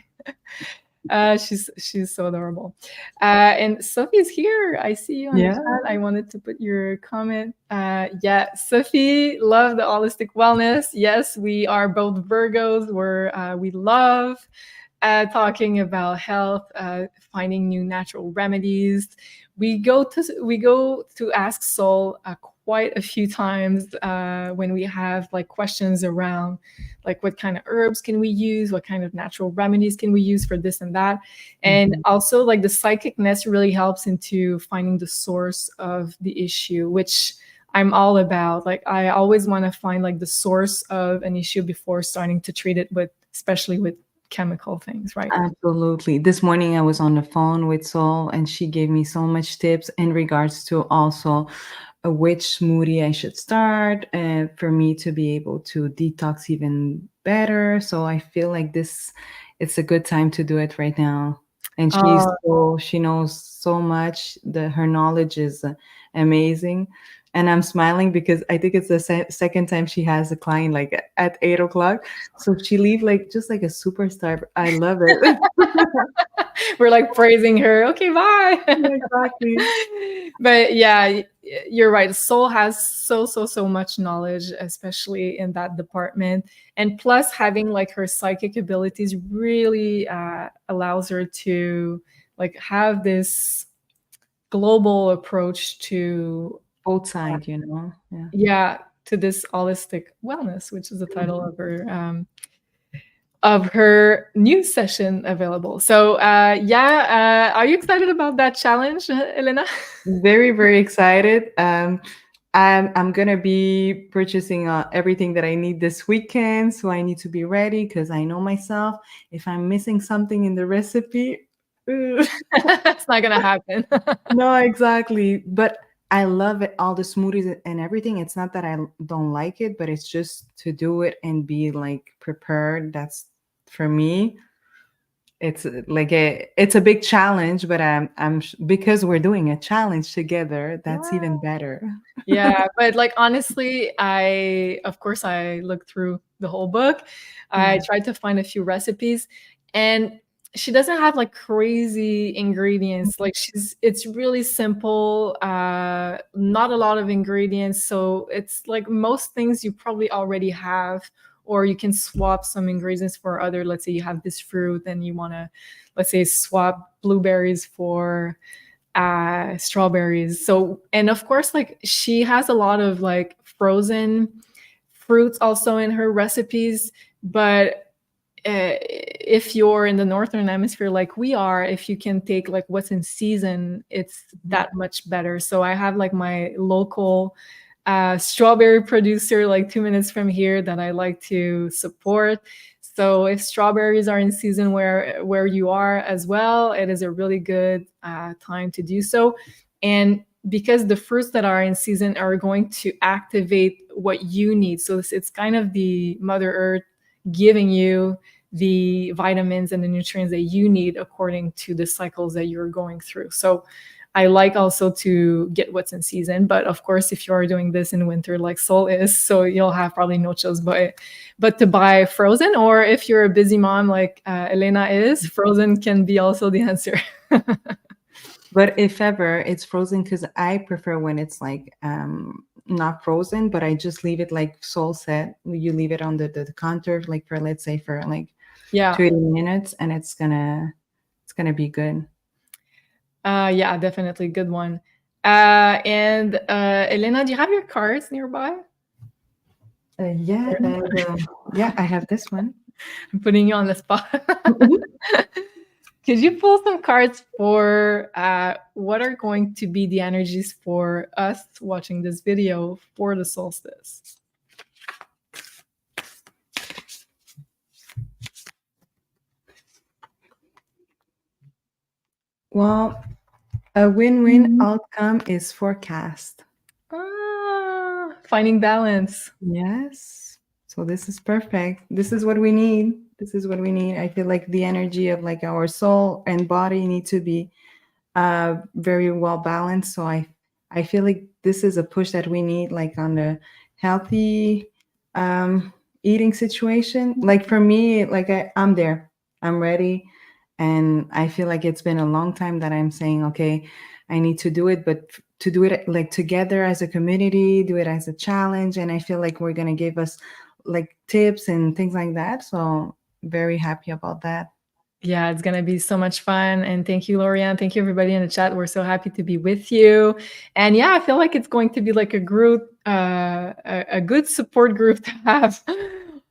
She's so adorable. And Sophie's here. I see you on the chat. I wanted to put your comment. Yeah, Sophie, love the holistic wellness. Yes, we are both Virgos. We love talking about health, finding new natural remedies. We go to ask Sol quite a few times when we have like questions around like what kind of herbs can we use, what kind of natural remedies can we use for this and that. And also like the psychicness really helps into finding the source of the issue, which I'm all about. Like I always want to find like the source of an issue before starting to treat it with, especially with chemical things, right? Absolutely. This morning I was on the phone with Sol, and she gave me so much tips in regards to also which smoothie I should start for me to be able to detox even better. So I feel like it's a good time to do it right now. And she knows so much. Her knowledge is amazing. And I'm smiling because I think it's the second time she has a client like at 8 o'clock. So she leave like just like a superstar. I love it. We're like praising her. Okay, bye. Exactly. But yeah, you're right. Sol has so much knowledge, especially in that department. And plus having like her psychic abilities really allows her to like have this global approach to both sides, you know. Yeah, to this holistic wellness, which is the title of her new session available. So are you excited about that challenge, Elena? Very, very excited. I'm gonna be purchasing everything that I need this weekend, so I need to be ready because I know myself. If I'm missing something in the recipe, it's not gonna happen. No, exactly. But I love it, all the smoothies and everything. It's not that I don't like it, but it's just to do it and be like prepared. That's for me. It's like it's a big challenge, but I'm because we're doing a challenge together. That's even better. Yeah, but like honestly, of course I looked through the whole book. I tried to find a few recipes, and she doesn't have like crazy ingredients. Like it's really simple, not a lot of ingredients. So it's like most things you probably already have, or you can swap some ingredients for other. Let's say you have this fruit and you want to, let's say, swap blueberries for strawberries. So, and of course, like she has a lot of like frozen fruits also in her recipes, but if you're in the northern hemisphere like we are, if you can take like what's in season, it's that much better. So I have like my local strawberry producer like 2 minutes from here that I like to support. So if strawberries are in season where you are as well, it is a really good time to do so. And because the fruits that are in season are going to activate what you need. So it's kind of the Mother Earth giving you the vitamins and the nutrients that you need according to the cycles that you're going through. So I like also to get what's in season, but of course, if you are doing this in winter, like Sol is, so you'll have probably no choice but to buy frozen. Or if you're a busy mom like Elena is, frozen can be also the answer. But if ever it's frozen, because I prefer when it's like not frozen, but I just leave it like Sol said. You leave it on the counter, like for let's say for like 30 minutes, and it's gonna be good. Yeah, definitely good one. And Elena, do you have your cards nearby? Yeah, yeah, I have this one. I'm putting you on the spot. Could you pull some cards for what are going to be the energies for us watching this video for the solstice? Well, a win-win outcome is forecast. Finding balance. Yes. So this is perfect. This is what we need. This is what we need. I feel like the energy of like our soul and body need to be very well balanced. So I feel like this is a push that we need, like on the healthy eating situation. Like for me, like I'm there. I'm ready. And I feel like it's been a long time that I'm saying, okay, I need to do it, but to do it like together as a community, do it as a challenge. And I feel like we're going to give us like tips and things like that. So very happy about that. Yeah, it's going to be so much fun. And thank you, Lorianne. Thank you, everybody in the chat. We're so happy to be with you. And yeah, I feel like it's going to be like a group, a good support group to have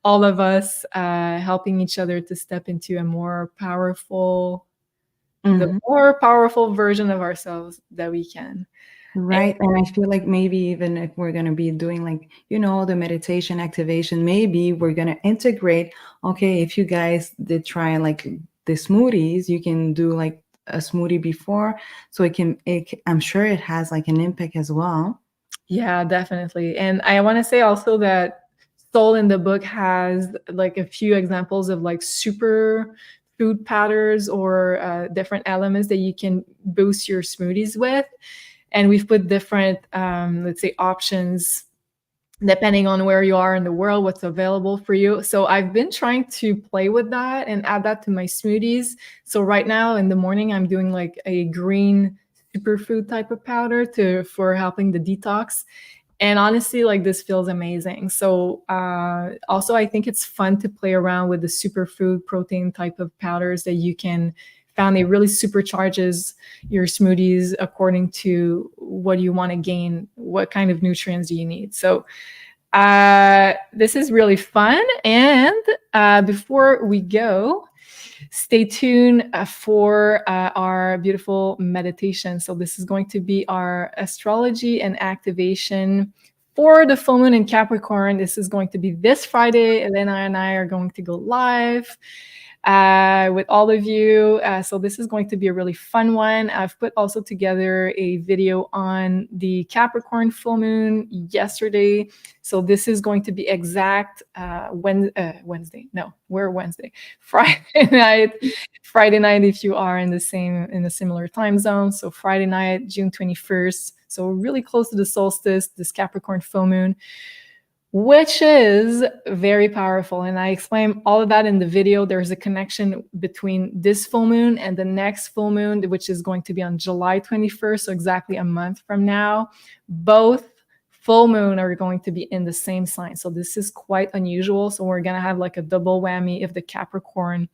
all of us helping each other to step into a more powerful, the more powerful version of ourselves that we can. Right. And I feel like maybe even if we're going to be doing like, you know, the meditation activation, maybe we're going to integrate, okay, if you guys did try like the smoothies, you can do like a smoothie before. So I'm sure it has like an impact as well. Yeah, definitely. And I want to say also that Sol in the book has like a few examples of like super food powders or different elements that you can boost your smoothies with. And we've put different, let's say, options depending on where you are in the world, what's available for you. So I've been trying to play with that and add that to my smoothies. So right now in the morning, I'm doing like a green superfood type of powder for helping the detox. And honestly, like this feels amazing. So also, I think it's fun to play around with the superfood protein type of powders that you can found. It really supercharges your smoothies according to what you want to gain, what kind of nutrients do you need. So this is really fun. And before we go, stay tuned for our beautiful meditation. So this is going to be our astrology and activation for the full moon in Capricorn. This is going to be this Friday. Elena and I are going to go live with all of you. So this is going to be a really fun one. I've put also together a video on the Capricorn full moon yesterday. So this is going to be exact Wednesday. No, we're Wednesday. Friday night. Friday night if you are in a similar time zone. So Friday night, June 21st. So really close to the solstice, this Capricorn full moon, which is very powerful. And I explain all of that in the video. There's a connection between this full moon and the next full moon, which is going to be on July 21st, so exactly a month from now. Both full moon are going to be in the same sign. So this is quite unusual. So we're going to have like a double whammy of the Capricorn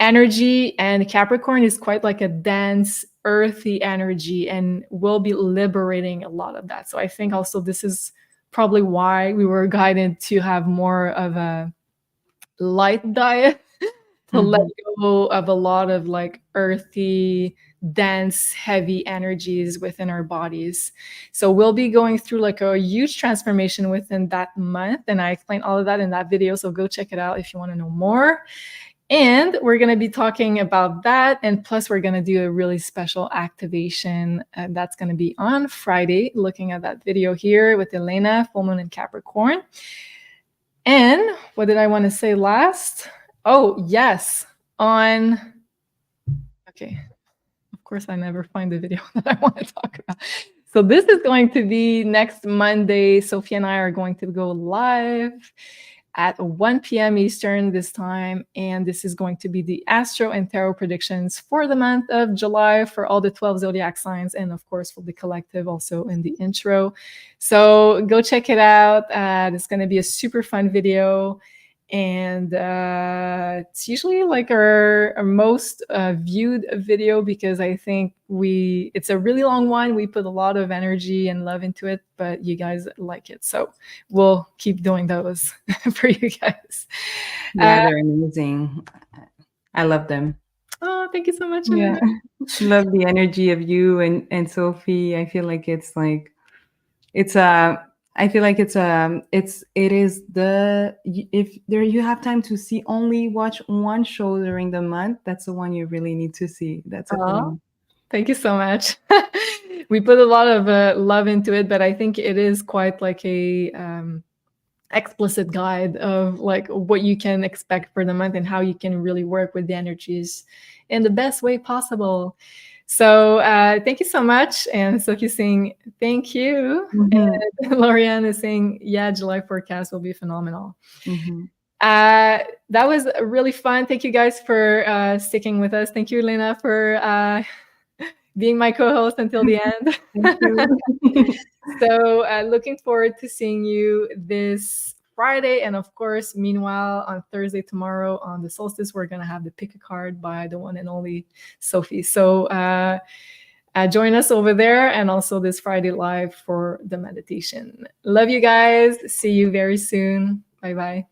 energy. And Capricorn is quite like a dense, earthy energy, and we'll be liberating a lot of that. So I think also this is probably why we were guided to have more of a light diet to let go of a lot of like earthy, dense, heavy energies within our bodies. So we'll be going through like a huge transformation within that month. And I explained all of that in that video. So go check it out if you want to know more. And we're going to be talking about that. And plus, we're going to do a really special activation. And that's going to be on Friday, looking at that video here with Elena, full moon in Capricorn. And what did I want to say last? Oh, yes. Okay. Of course, I never find the video that I want to talk about. So this is going to be next Monday. Sophie and I are going to go live at 1 p.m. Eastern this time. And this is going to be the Astro and Tarot predictions for the month of July for all the 12 zodiac signs. And of course, for the collective also in the intro. So go check it out. It's going to be a super fun video. And it's usually like our most viewed video because I think it's a really long one. We put a lot of energy and love into it, but you guys like it. So we'll keep doing those for you guys. Yeah, they're amazing. I love them. Oh, thank you so much. Yeah, love the energy of you and Sophie. I feel like it is if there you have time to watch one show during the month, that's the one you really need to see. That's a feeling. Thank you so much. We put a lot of love into it, but I think it is quite like a explicit guide of like what you can expect for the month and how you can really work with the energies in the best way possible. So thank you so much. And Sophie's saying, thank you. And Lorianne is saying, yeah, July forecast will be phenomenal. That was really fun. Thank you guys for sticking with us. Thank you, Elena, for being my co-host until the end. Thank you. So looking forward to seeing you this Friday. And of course, meanwhile, on Thursday, tomorrow on the solstice, we're going to have the pick a card by the one and only Sophie. So join us over there and also this Friday live for the meditation. Love you guys. See you very soon. Bye-bye.